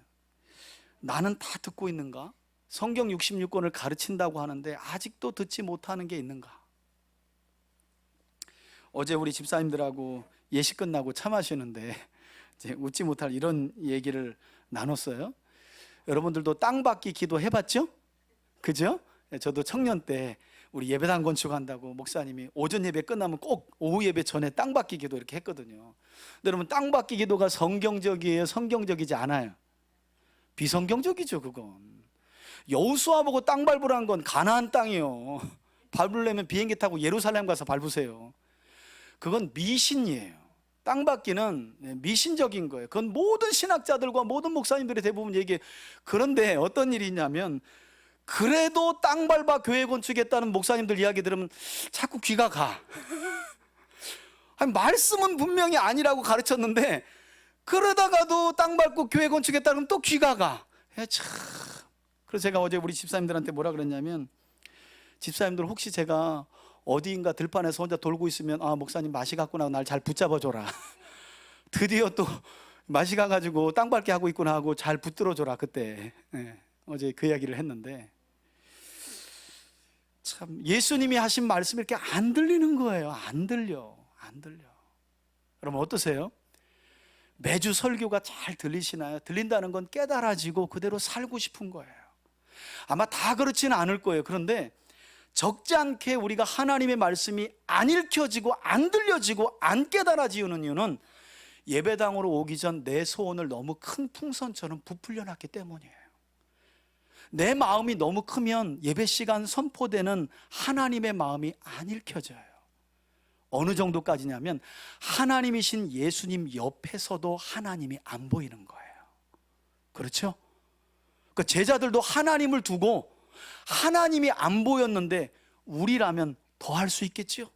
나는 다 듣고 있는가? 성경 66권을 가르친다고 하는데 아직도 듣지 못하는 게 있는가? 어제 우리 집사님들하고 예식 끝나고 차 마시는데 이제 웃지 못할 이런 얘기를 나눴어요. 여러분들도 땅받기 기도 해봤죠? 그죠? 저도 청년 때 우리 예배당 건축한다고 목사님이 오전 예배 끝나면 꼭 오후 예배 전에 땅받기 기도 이렇게 했거든요. 근데 여러분, 땅받기 기도가 성경적이에요? 성경적이지 않아요? 비성경적이죠. 그건 여호수아 보고 땅 밟으라는 건 가나안 땅이요. 밟으려면 비행기 타고 예루살렘 가서 밟으세요. 그건 미신이에요. 땅 받기는 미신적인 거예요. 그건 모든 신학자들과 모든 목사님들이 대부분 얘기해요. 그런데 어떤 일이 있냐면, 그래도 땅 밟아 교회 건축했다는 목사님들 이야기 들으면 자꾸 귀가 가. 아니, 말씀은 분명히 아니라고 가르쳤는데 그러다가도 땅 밟고 교회 건축했다면 또 귀가 가. 참. 그래서 제가 어제 우리 집사님들한테 뭐라 그랬냐면, 집사님들 혹시 제가 어디인가 들판에서 혼자 돌고 있으면 목사님 맛이 갔구나, 날 잘 붙잡아줘라. 드디어 또 맛이 가가지고 땅 밟게 하고 있구나 하고 잘 붙들어줘라. 그때 어제 그 이야기를 했는데, 참 예수님이 하신 말씀이 이렇게 안 들리는 거예요. 안 들려. 여러분 어떠세요? 매주 설교가 잘 들리시나요? 들린다는 건 깨달아지고 그대로 살고 싶은 거예요. 아마 다 그렇지는 않을 거예요. 그런데 적지 않게 우리가 하나님의 말씀이 안 읽혀지고 안 들려지고 안 깨달아지는 이유는 예배당으로 오기 전 내 소원을 너무 큰 풍선처럼 부풀려 놨기 때문이에요. 내 마음이 너무 크면 예배 시간 선포되는 하나님의 마음이 안 읽혀져요. 어느 정도까지냐면, 하나님이신 예수님 옆에서도 하나님이 안 보이는 거예요. 그렇죠? 그러니까 제자들도 하나님을 두고 하나님이 안 보였는데 우리라면 더 할 수 있겠죠.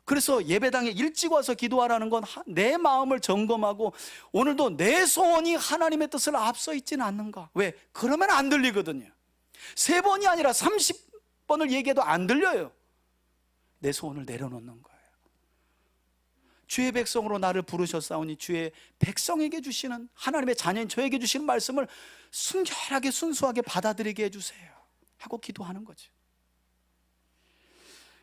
그래서 예배당에 일찍 와서 기도하라는 건 내 마음을 점검하고 오늘도 내 소원이 하나님의 뜻을 앞서 있지는 않는가. 왜? 그러면 안 들리거든요. 3번이 아니라 30번을 얘기해도 안 들려요. 내 소원을 내려놓는 거예요. 주의 백성으로 나를 부르셨사오니 주의 백성에게 주시는, 하나님의 자녀인 저에게 주시는 말씀을 순결하게 순수하게 받아들이게 해주세요 하고 기도하는 거죠.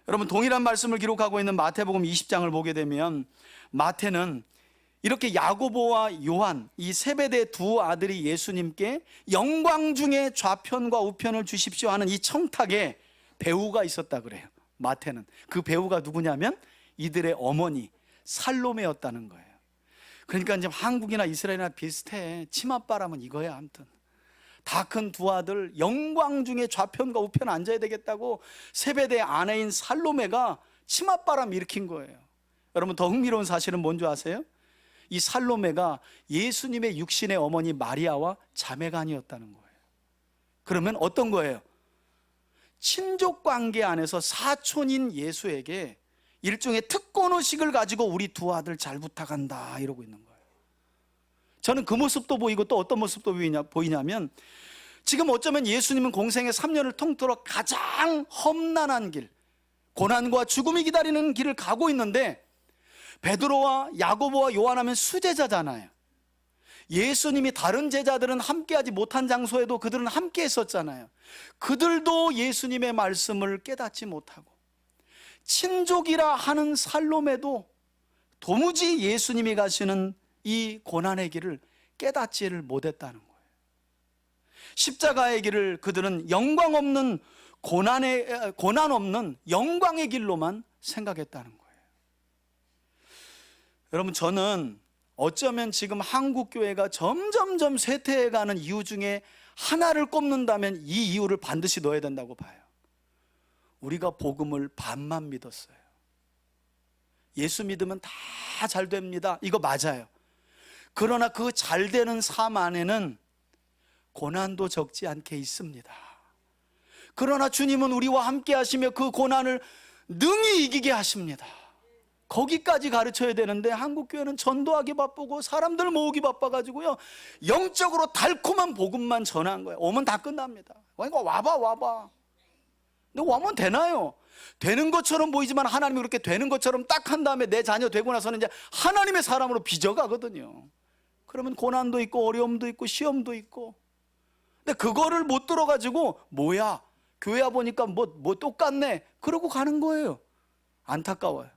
여러분, 동일한 말씀을 기록하고 있는 마태복음 20장을 보게 되면, 마태는 이렇게 야고보와 요한, 이 세베대 두 아들이 예수님께 영광 중에 좌편과 우편을 주십시오 하는 이 청탁에 배우가 있었다 그래요. 마태는 그 배우가 누구냐면 이들의 어머니 살로메였다는 거예요. 그러니까 이제 한국이나 이스라엘이나 비슷해. 치맛바람은 이거야. 아무튼 다 큰 두 아들 영광 중에 좌편과 우편 앉아야 되겠다고 세베대 아내인 살로메가 치맛바람 일으킨 거예요. 여러분, 더 흥미로운 사실은 뭔지 아세요? 이 살로메가 예수님의 육신의 어머니 마리아와 자매가 아니었다는 거예요. 그러면 어떤 거예요? 친족 관계 안에서 사촌인 예수에게 일종의 특권의식을 가지고 우리 두 아들 잘 부탁한다 이러고 있는 거예요. 저는 그 모습도 보이고 또 어떤 모습도 보이냐면, 지금 어쩌면 예수님은 공생의 3년을 통틀어 가장 험난한 길, 고난과 죽음이 기다리는 길을 가고 있는데, 베드로와 야고보와 요한하면 수제자잖아요. 예수님이 다른 제자들은 함께하지 못한 장소에도 그들은 함께 했었잖아요. 그들도 예수님의 말씀을 깨닫지 못하고, 친족이라 하는 살로메도 도무지 예수님이 가시는 이 고난의 길을 깨닫지를 못했다는 거예요. 십자가의 길을 그들은 영광 없는 고난 없는 영광의 길로만 생각했다는 거예요. 여러분, 저는 어쩌면 지금 한국 교회가 점점점 쇠퇴해가는 이유 중에 하나를 꼽는다면 이 이유를 반드시 넣어야 된다고 봐요. 우리가 복음을 반만 믿었어요. 예수 믿으면 다 잘 됩니다. 이거 맞아요. 그러나 그 잘 되는 삶 안에는 고난도 적지 않게 있습니다. 그러나 주님은 우리와 함께 하시며 그 고난을 능히 이기게 하십니다. 거기까지 가르쳐야 되는데 한국교회는 전도하기 바쁘고 사람들 모으기 바빠가지고요, 영적으로 달콤한 복음만 전한 거예요. 오면 다 끝납니다. 그러니까 와봐. 근데 오면 되나요? 되는 것처럼 보이지만 하나님이 그렇게 되는 것처럼 딱 한 다음에 내 자녀 되고 나서는 이제 하나님의 사람으로 빚어가거든요. 그러면 고난도 있고 어려움도 있고 시험도 있고. 근데 그거를 못 들어가지고 뭐야, 교회 와 보니까 뭐 똑같네, 그러고 가는 거예요. 안타까워요.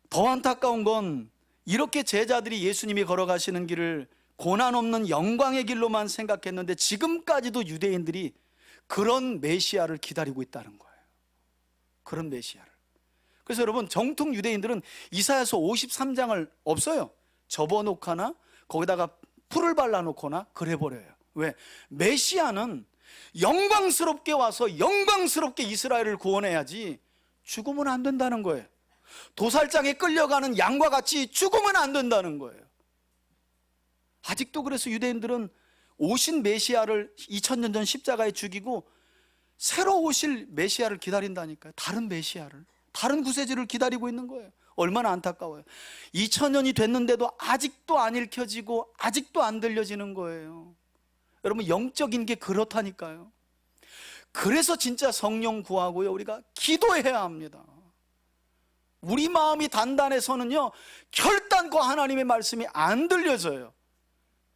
더 안타까운 건 이렇게 제자들이 예수님이 걸어가시는 길을 고난 없는 영광의 길로만 생각했는데 지금까지도 유대인들이 그런 메시아를 기다리고 있다는 거예요. 그런 메시아를. 그래서 여러분, 정통 유대인들은 이사야서 53장을 없어요. 접어놓거나 거기다가 풀을 발라놓거나 그래버려요. 왜? 메시아는 영광스럽게 와서 영광스럽게 이스라엘을 구원해야지 죽으면 안 된다는 거예요. 도살장에 끌려가는 양과 같이 죽으면 안 된다는 거예요. 아직도 그래서 유대인들은 오신 메시아를 2000년 전 십자가에 죽이고 새로 오실 메시아를 기다린다니까요. 다른 메시아를, 다른 구세주를 기다리고 있는 거예요. 얼마나 안타까워요. 2000년이 됐는데도 아직도 안 읽혀지고 아직도 안 들려지는 거예요. 여러분, 영적인 게 그렇다니까요. 그래서 진짜 성령 구하고요, 우리가 기도해야 합니다. 우리 마음이 단단해서는요, 결단코 하나님의 말씀이 안 들려져요.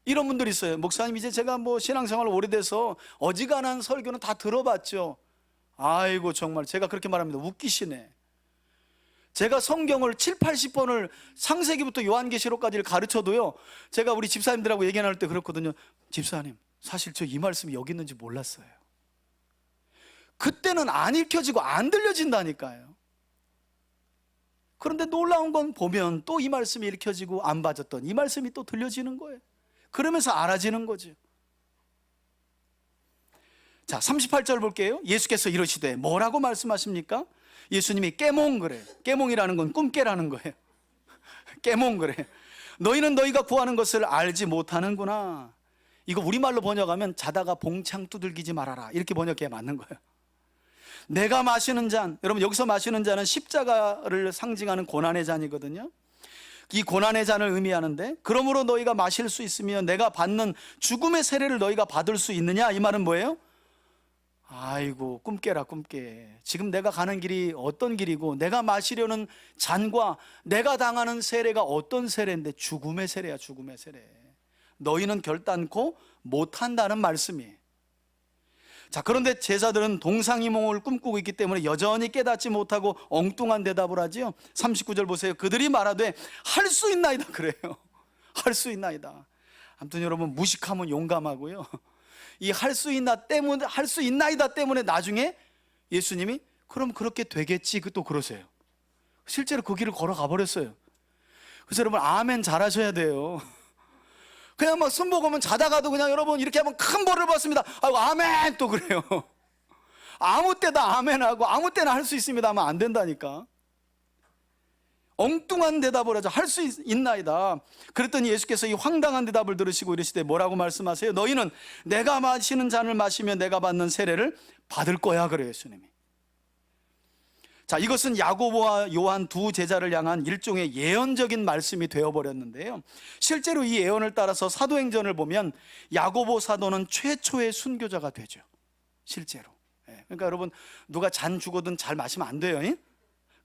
이런 분들 있어요. 목사님, 이제 제가 신앙생활 오래돼서 어지간한 설교는 다 들어봤죠. 아이고, 정말 제가 그렇게 말합니다. 웃기시네. 제가 성경을 7, 80번을 창세기부터 요한계시록까지를 가르쳐도요, 제가 우리 집사님들하고 얘기 나눌 때 그렇거든요. 집사님, 사실 저 이 말씀이 여기 있는지 몰랐어요. 그때는 안 읽혀지고 안 들려진다니까요. 그런데 놀라운 건 보면 또 이 말씀이 읽혀지고 안 봐졌던 이 말씀이 또 들려지는 거예요. 그러면서 알아지는 거죠. 자, 38절 볼게요. 예수께서 이러시되 뭐라고 말씀하십니까? 예수님이 깨몽 그래. 깨몽이라는 건 꿈깨라는 거예요. 깨몽 그래. 너희는 너희가 구하는 것을 알지 못하는구나. 이거 우리말로 번역하면 자다가 봉창 두들기지 말아라, 이렇게 번역해야 맞는 거예요. 내가 마시는 잔, 여러분 여기서 마시는 잔은 십자가를 상징하는 고난의 잔이거든요. 이 고난의 잔을 의미하는데, 그러므로 너희가 마실 수 있으며 내가 받는 죽음의 세례를 너희가 받을 수 있느냐, 이 말은 뭐예요? 아이고, 꿈깨라 꿈깨. 지금 내가 가는 길이 어떤 길이고 내가 마시려는 잔과 내가 당하는 세례가 어떤 세례인데 죽음의 세례야, 죽음의 세례. 너희는 결단코 못한다는 말씀이에요. 자, 그런데 제자들은 동상이몽을 꿈꾸고 있기 때문에 여전히 깨닫지 못하고 엉뚱한 대답을 하지요. 39절 보세요. 그들이 말하되 할 수 있나이다 그래요. 할 수 있나이다. 아무튼 여러분, 무식하면 용감하고요, 이 할 수 있나이다 때문에 나중에 예수님이 그럼 그렇게 되겠지, 또 그러세요. 실제로 그 길을 걸어가 버렸어요. 그래서 여러분, 아멘 잘하셔야 돼요. 그냥 막 순복음은 자다가도 그냥 여러분 이렇게 하면 큰 벌을 받습니다. 아이고, 아멘 또 그래요. 아무 때다 아멘하고 아무 때나 할 수 있습니다 하면 안 된다니까. 엉뚱한 대답을 하죠. 할 수 있나이다. 그랬더니 예수께서 이 황당한 대답을 들으시고 이르시되 뭐라고 말씀하세요? 너희는 내가 마시는 잔을 마시며 내가 받는 세례를 받을 거야 그래요, 예수님이. 자, 이것은 야고보와 요한 두 제자를 향한 일종의 예언적인 말씀이 되어버렸는데요, 실제로 이 예언을 따라서 사도행전을 보면 야고보 사도는 최초의 순교자가 되죠, 실제로. 그러니까 여러분, 누가 잔 주거든 잘 마시면 안 돼요.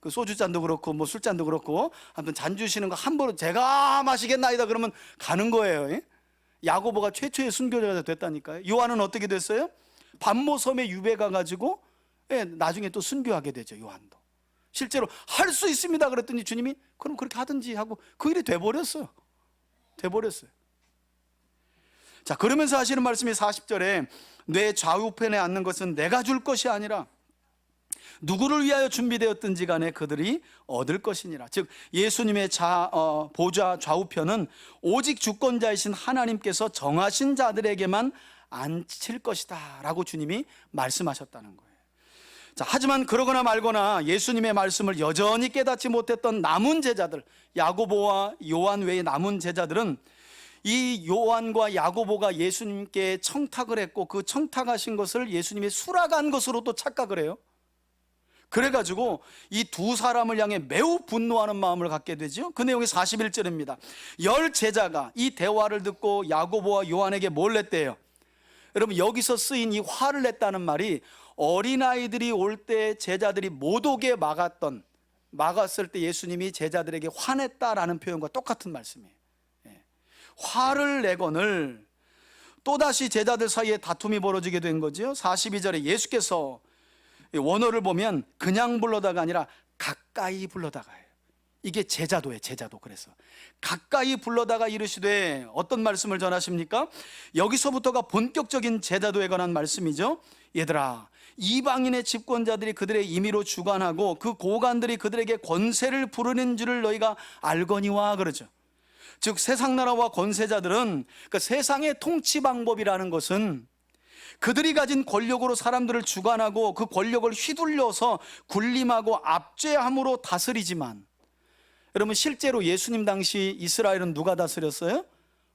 그 소주잔도 그렇고 술잔도 그렇고, 아무튼 잔 주시는 거 함부로 제가 마시겠나이다 그러면 가는 거예요. 야고보가 최초의 순교자가 됐다니까요. 요한은 어떻게 됐어요? 반모섬에 유배 가가지고 나중에 또 순교하게 되죠, 요한도. 실제로 할 수 있습니다 그랬더니 주님이 그럼 그렇게 하든지 하고 그 일이 돼버렸어요. 자, 그러면서 하시는 말씀이 40절에 내 좌우편에 앉는 것은 내가 줄 것이 아니라 누구를 위하여 준비되었든지 간에 그들이 얻을 것이니라. 즉 예수님의 보좌 좌우편은 오직 주권자이신 하나님께서 정하신 자들에게만 앉힐 것이다 라고 주님이 말씀하셨다는 거예요. 자, 하지만 그러거나 말거나 예수님의 말씀을 여전히 깨닫지 못했던 남은 제자들, 야고보와 요한 외의 남은 제자들은 이 요한과 야고보가 예수님께 청탁을 했고 그 청탁하신 것을 예수님이 수락한 것으로 또 착각을 해요. 그래가지고 이 두 사람을 향해 매우 분노하는 마음을 갖게 되죠. 그 내용이 41절입니다. 10 제자가 이 대화를 듣고 야고보와 요한에게 뭘 냈대요? 여러분, 여기서 쓰인 이 화를 냈다는 말이 어린아이들이 올 때 제자들이 못 오게 막았을 때 예수님이 제자들에게 화냈다라는 표현과 똑같은 말씀이에요. 화를 내거늘 또다시 제자들 사이에 다툼이 벌어지게 된 거죠. 42절에 예수께서 원어를 보면 그냥 불러다가 아니라 가까이 불러다가요. 이게 제자도예요. 제자도. 그래서 가까이 불러다가 이르시되 어떤 말씀을 전하십니까? 여기서부터가 본격적인 제자도에 관한 말씀이죠. 얘들아, 이방인의 집권자들이 그들의 임의로 주관하고 그 고관들이 그들에게 권세를 부르는 줄을 너희가 알거니와 그러죠. 즉 세상 나라와 권세자들은 그 세상의 통치 방법이라는 것은 그들이 가진 권력으로 사람들을 주관하고 그 권력을 휘둘려서 군림하고 압제함으로 다스리지만, 여러분 실제로 예수님 당시 이스라엘은 누가 다스렸어요?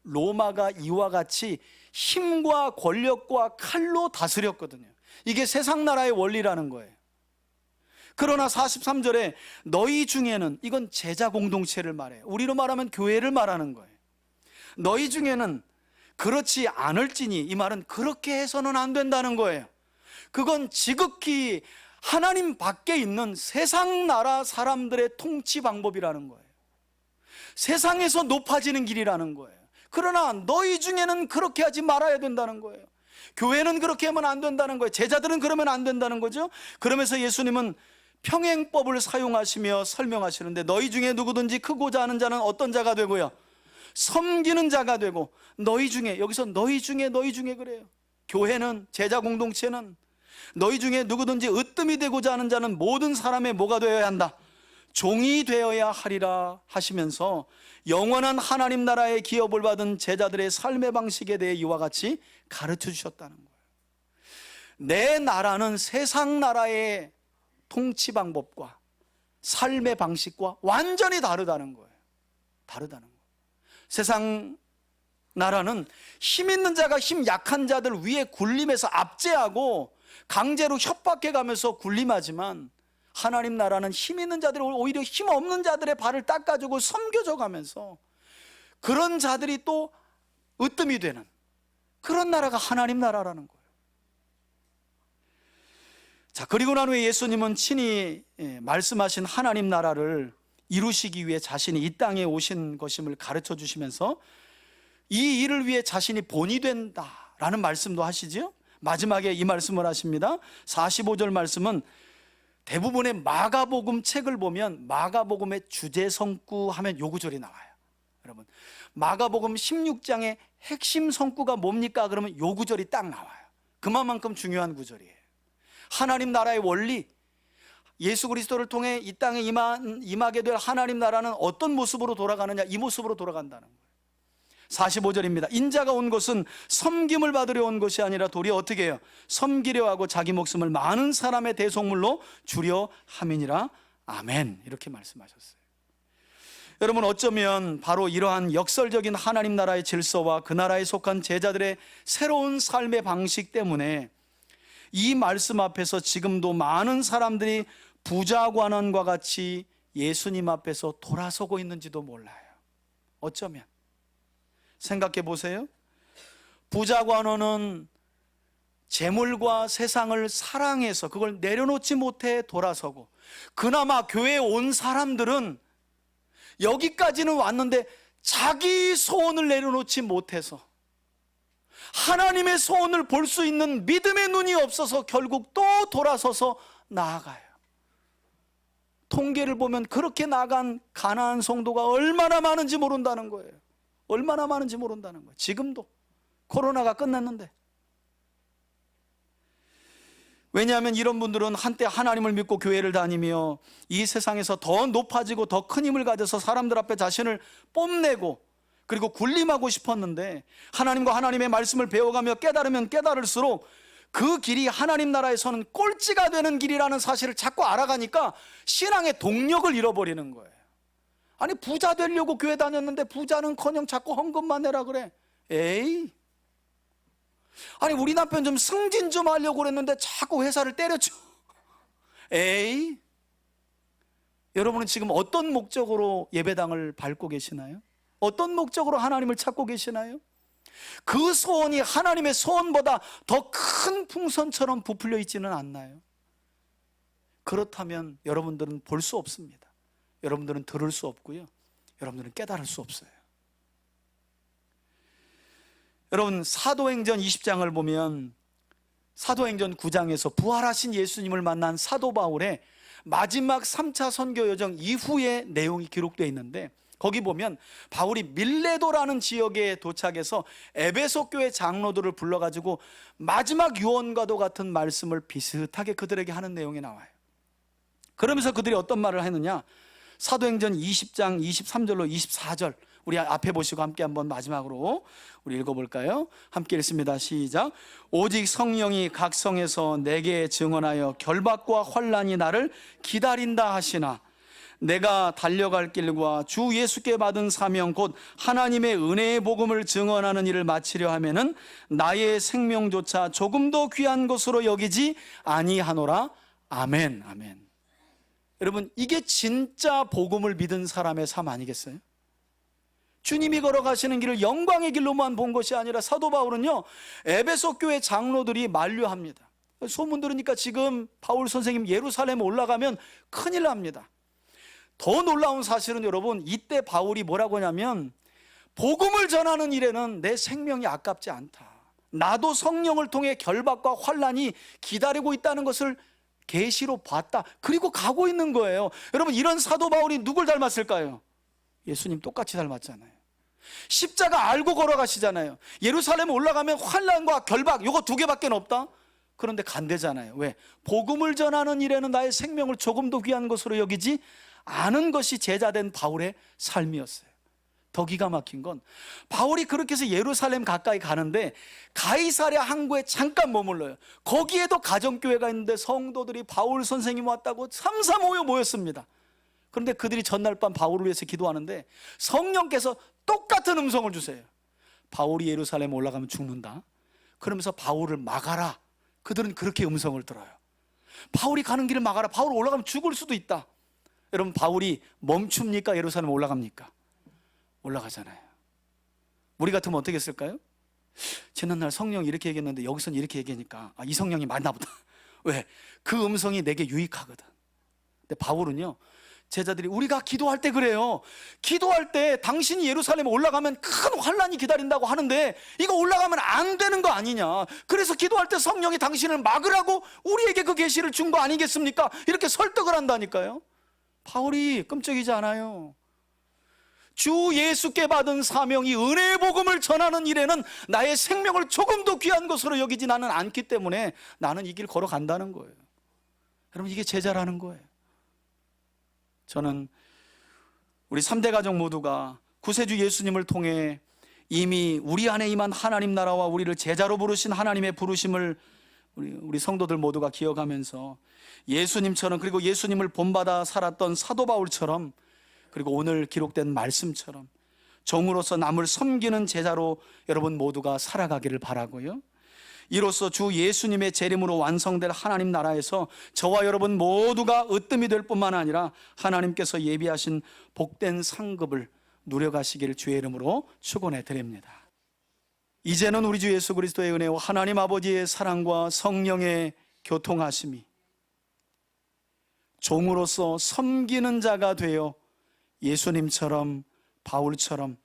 로마가 이와 같이 힘과 권력과 칼로 다스렸거든요. 이게 세상 나라의 원리라는 거예요. 그러나 43절에 너희 중에는, 이건 제자 공동체를 말해요. 우리로 말하면 교회를 말하는 거예요. 너희 중에는 그렇지 않을지니, 이 말은 그렇게 해서는 안 된다는 거예요. 그건 지극히 하나님 밖에 있는 세상 나라 사람들의 통치 방법이라는 거예요. 세상에서 높아지는 길이라는 거예요. 그러나 너희 중에는 그렇게 하지 말아야 된다는 거예요. 교회는 그렇게 하면 안 된다는 거예요. 제자들은 그러면 안 된다는 거죠. 그러면서 예수님은 평행법을 사용하시며 설명하시는데, 너희 중에 누구든지 크고자 하는 자는 어떤 자가 되고요? 섬기는 자가 되고, 너희 중에, 여기서 너희 중에 그래요. 교회는, 제자 공동체는 너희 중에 누구든지 으뜸이 되고자 하는 자는 모든 사람의 뭐가 되어야 한다? 종이 되어야 하리라 하시면서 영원한 하나님 나라의 기업을 받은 제자들의 삶의 방식에 대해 이와 같이 가르쳐 주셨다는 거예요. 내 나라는 세상 나라의 통치 방법과 삶의 방식과 완전히 다르다는 거예요. 다르다는 거예요. 세상 나라는 힘 있는 자가 힘 약한 자들 위에 군림해서 압제하고 강제로 협박해 가면서 군림하지만, 하나님 나라는 힘 있는 자들이 오히려 힘 없는 자들의 발을 닦아주고 섬겨줘 가면서 그런 자들이 또 으뜸이 되는 그런 나라가 하나님 나라라는 거예요. 자, 그리고 난 후에 예수님은 친히 말씀하신 하나님 나라를 이루시기 위해 자신이 이 땅에 오신 것임을 가르쳐 주시면서 이 일을 위해 자신이 본이 된다라는 말씀도 하시죠. 마지막에 이 말씀을 하십니다. 45절 말씀은 대부분의 마가복음 책을 보면 마가복음의 주제 성구 하면 요 구절이 나와요. 여러분, 마가복음 16장의 핵심 성구가 뭡니까? 그러면 요 구절이 딱 나와요. 그만큼 중요한 구절이에요. 하나님 나라의 원리, 예수 그리스도를 통해 이 땅에 임하게 될 하나님 나라는 어떤 모습으로 돌아가느냐, 이 모습으로 돌아간다는 거예요. 45절입니다. 인자가 온 것은 섬김을 받으려 온 것이 아니라 도리어 어떻게 해요? 섬기려 하고 자기 목숨을 많은 사람의 대속물로 주려 함이니라. 아멘. 이렇게 말씀하셨어요. 여러분, 어쩌면 바로 이러한 역설적인 하나님 나라의 질서와 그 나라에 속한 제자들의 새로운 삶의 방식 때문에 이 말씀 앞에서 지금도 많은 사람들이 부자관원과 같이 예수님 앞에서 돌아서고 있는지도 몰라요. 어쩌면. 생각해 보세요. 부자관원은 재물과 세상을 사랑해서 그걸 내려놓지 못해 돌아서고, 그나마 교회에 온 사람들은 여기까지는 왔는데 자기 소원을 내려놓지 못해서 하나님의 소원을 볼 수 있는 믿음의 눈이 없어서 결국 또 돌아서서 나아가요. 통계를 보면 그렇게 나간 가나안 성도가 얼마나 많은지 모른다는 거예요. 얼마나 많은지 모른다는 거예요. 지금도 코로나가 끝났는데. 왜냐하면 이런 분들은 한때 하나님을 믿고 교회를 다니며 이 세상에서 더 높아지고 더 큰 힘을 가져서 사람들 앞에 자신을 뽐내고 그리고 군림하고 싶었는데, 하나님과 하나님의 말씀을 배워가며 깨달으면 깨달을수록 그 길이 하나님 나라에서는 꼴찌가 되는 길이라는 사실을 자꾸 알아가니까 신앙의 동력을 잃어버리는 거예요. 아니 부자 되려고 교회 다녔는데 부자는커녕 자꾸 헌금만 내라 그래. 에이, 아니 우리 남편 좀 승진 좀 하려고 그랬는데 자꾸 회사를 때려쳐. 에이, 여러분은 지금 어떤 목적으로 예배당을 밟고 계시나요? 어떤 목적으로 하나님을 찾고 계시나요? 그 소원이 하나님의 소원보다 더 큰 풍선처럼 부풀려 있지는 않나요? 그렇다면 여러분들은 볼 수 없습니다. 여러분들은 들을 수 없고요, 여러분들은 깨달을 수 없어요. 여러분, 사도행전 20장을 보면 사도행전 9장에서 부활하신 예수님을 만난 사도 바울의 마지막 3차 선교 여정 이후의 내용이 기록되어 있는데, 거기 보면 바울이 밀레도라는 지역에 도착해서 에베소 교회 장로들을 불러가지고 마지막 유언과도 같은 말씀을 비슷하게 그들에게 하는 내용이 나와요. 그러면서 그들이 어떤 말을 했느냐, 사도행전 20장 23절로 24절 우리 앞에 보시고 함께 한번 마지막으로 우리 읽어볼까요? 함께 읽습니다. 시작. 오직 성령이 각 성에서 내게 증언하여 결박과 환난이 나를 기다린다 하시나, 내가 달려갈 길과 주 예수께 받은 사명 곧 하나님의 은혜의 복음을 증언하는 일을 마치려 하면은 나의 생명조차 조금도 귀한 것으로 여기지 아니하노라. 아멘. 아멘. 여러분, 이게 진짜 복음을 믿은 사람의 삶 아니겠어요? 주님이 걸어가시는 길을 영광의 길로만 본 것이 아니라 사도 바울은요, 에베소 교회 장로들이 만류합니다. 소문 들으니까 지금 바울 선생님 예루살렘 올라가면 큰일 납니다. 더 놀라운 사실은 여러분, 이때 바울이 뭐라고 하냐면, 복음을 전하는 일에는 내 생명이 아깝지 않다, 나도 성령을 통해 결박과 환난이 기다리고 있다는 것을 계시로 봤다, 그리고 가고 있는 거예요. 여러분, 이런 사도 바울이 누굴 닮았을까요? 예수님 똑같이 닮았잖아요. 십자가 알고 걸어가시잖아요. 예루살렘 올라가면 환난과 결박, 요거 두 개밖에 없다. 그런데 간대잖아요. 왜? 복음을 전하는 일에는 나의 생명을 조금도 귀한 것으로 여기지 않은 것이 제자된 바울의 삶이었어요. 더 기가 막힌 건, 바울이 그렇게 해서 예루살렘 가까이 가는데 가이사랴 항구에 잠깐 머물러요. 거기에도 가정교회가 있는데 성도들이 바울 선생님 왔다고 삼삼오오 모였습니다. 그런데 그들이 전날 밤 바울을 위해서 기도하는데 성령께서 똑같은 음성을 주세요. 바울이 예루살렘 올라가면 죽는다. 그러면서 바울을 막아라. 그들은 그렇게 음성을 들어요. 바울이 가는 길을 막아라. 바울 올라가면 죽을 수도 있다. 여러분, 바울이 멈춥니까? 예루살렘 올라갑니까? 올라가잖아요. 우리 같으면 어떻게 했을까요? 지난날 성령이 이렇게 얘기했는데 여기서는 이렇게 얘기하니까 이 성령이 맞나 보다. 왜? 그 음성이 내게 유익하거든. 근데 바울은요, 제자들이 우리가 기도할 때 그래요. 기도할 때 당신이 예루살렘에 올라가면 큰 환난이 기다린다고 하는데 이거 올라가면 안 되는 거 아니냐, 그래서 기도할 때 성령이 당신을 막으라고 우리에게 그 계시를 준 거 아니겠습니까? 이렇게 설득을 한다니까요. 바울이 끔찍이지 않아요. 주 예수께 받은 사명이 은혜의 복음을 전하는 일에는 나의 생명을 조금도 귀한 것으로 여기지 나는 않기 때문에 나는 이 길 걸어간다는 거예요. 여러분, 이게 제자라는 거예요. 저는 우리 3대 가족 모두가 구세주 예수님을 통해 이미 우리 안에 임한 하나님 나라와 우리를 제자로 부르신 하나님의 부르심을 우리 성도들 모두가 기억하면서 예수님처럼, 그리고 예수님을 본받아 살았던 사도 바울처럼, 그리고 오늘 기록된 말씀처럼 종으로서 남을 섬기는 제자로 여러분 모두가 살아가기를 바라고요, 이로써 주 예수님의 재림으로 완성될 하나님 나라에서 저와 여러분 모두가 으뜸이 될 뿐만 아니라 하나님께서 예비하신 복된 상급을 누려가시기를 주의 이름으로 축원해 드립니다. 이제는 우리 주 예수 그리스도의 은혜와 하나님 아버지의 사랑과 성령의 교통하심이 종으로서 섬기는 자가 되어 예수님처럼 바울처럼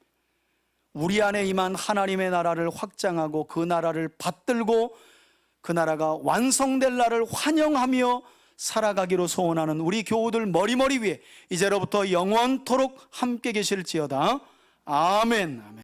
우리 안에 임한 하나님의 나라를 확장하고 그 나라를 받들고 그 나라가 완성될 날을 환영하며 살아가기로 소원하는 우리 교우들 머리머리 위에 이제로부터 영원토록 함께 계실지어다. 아멘. 아멘.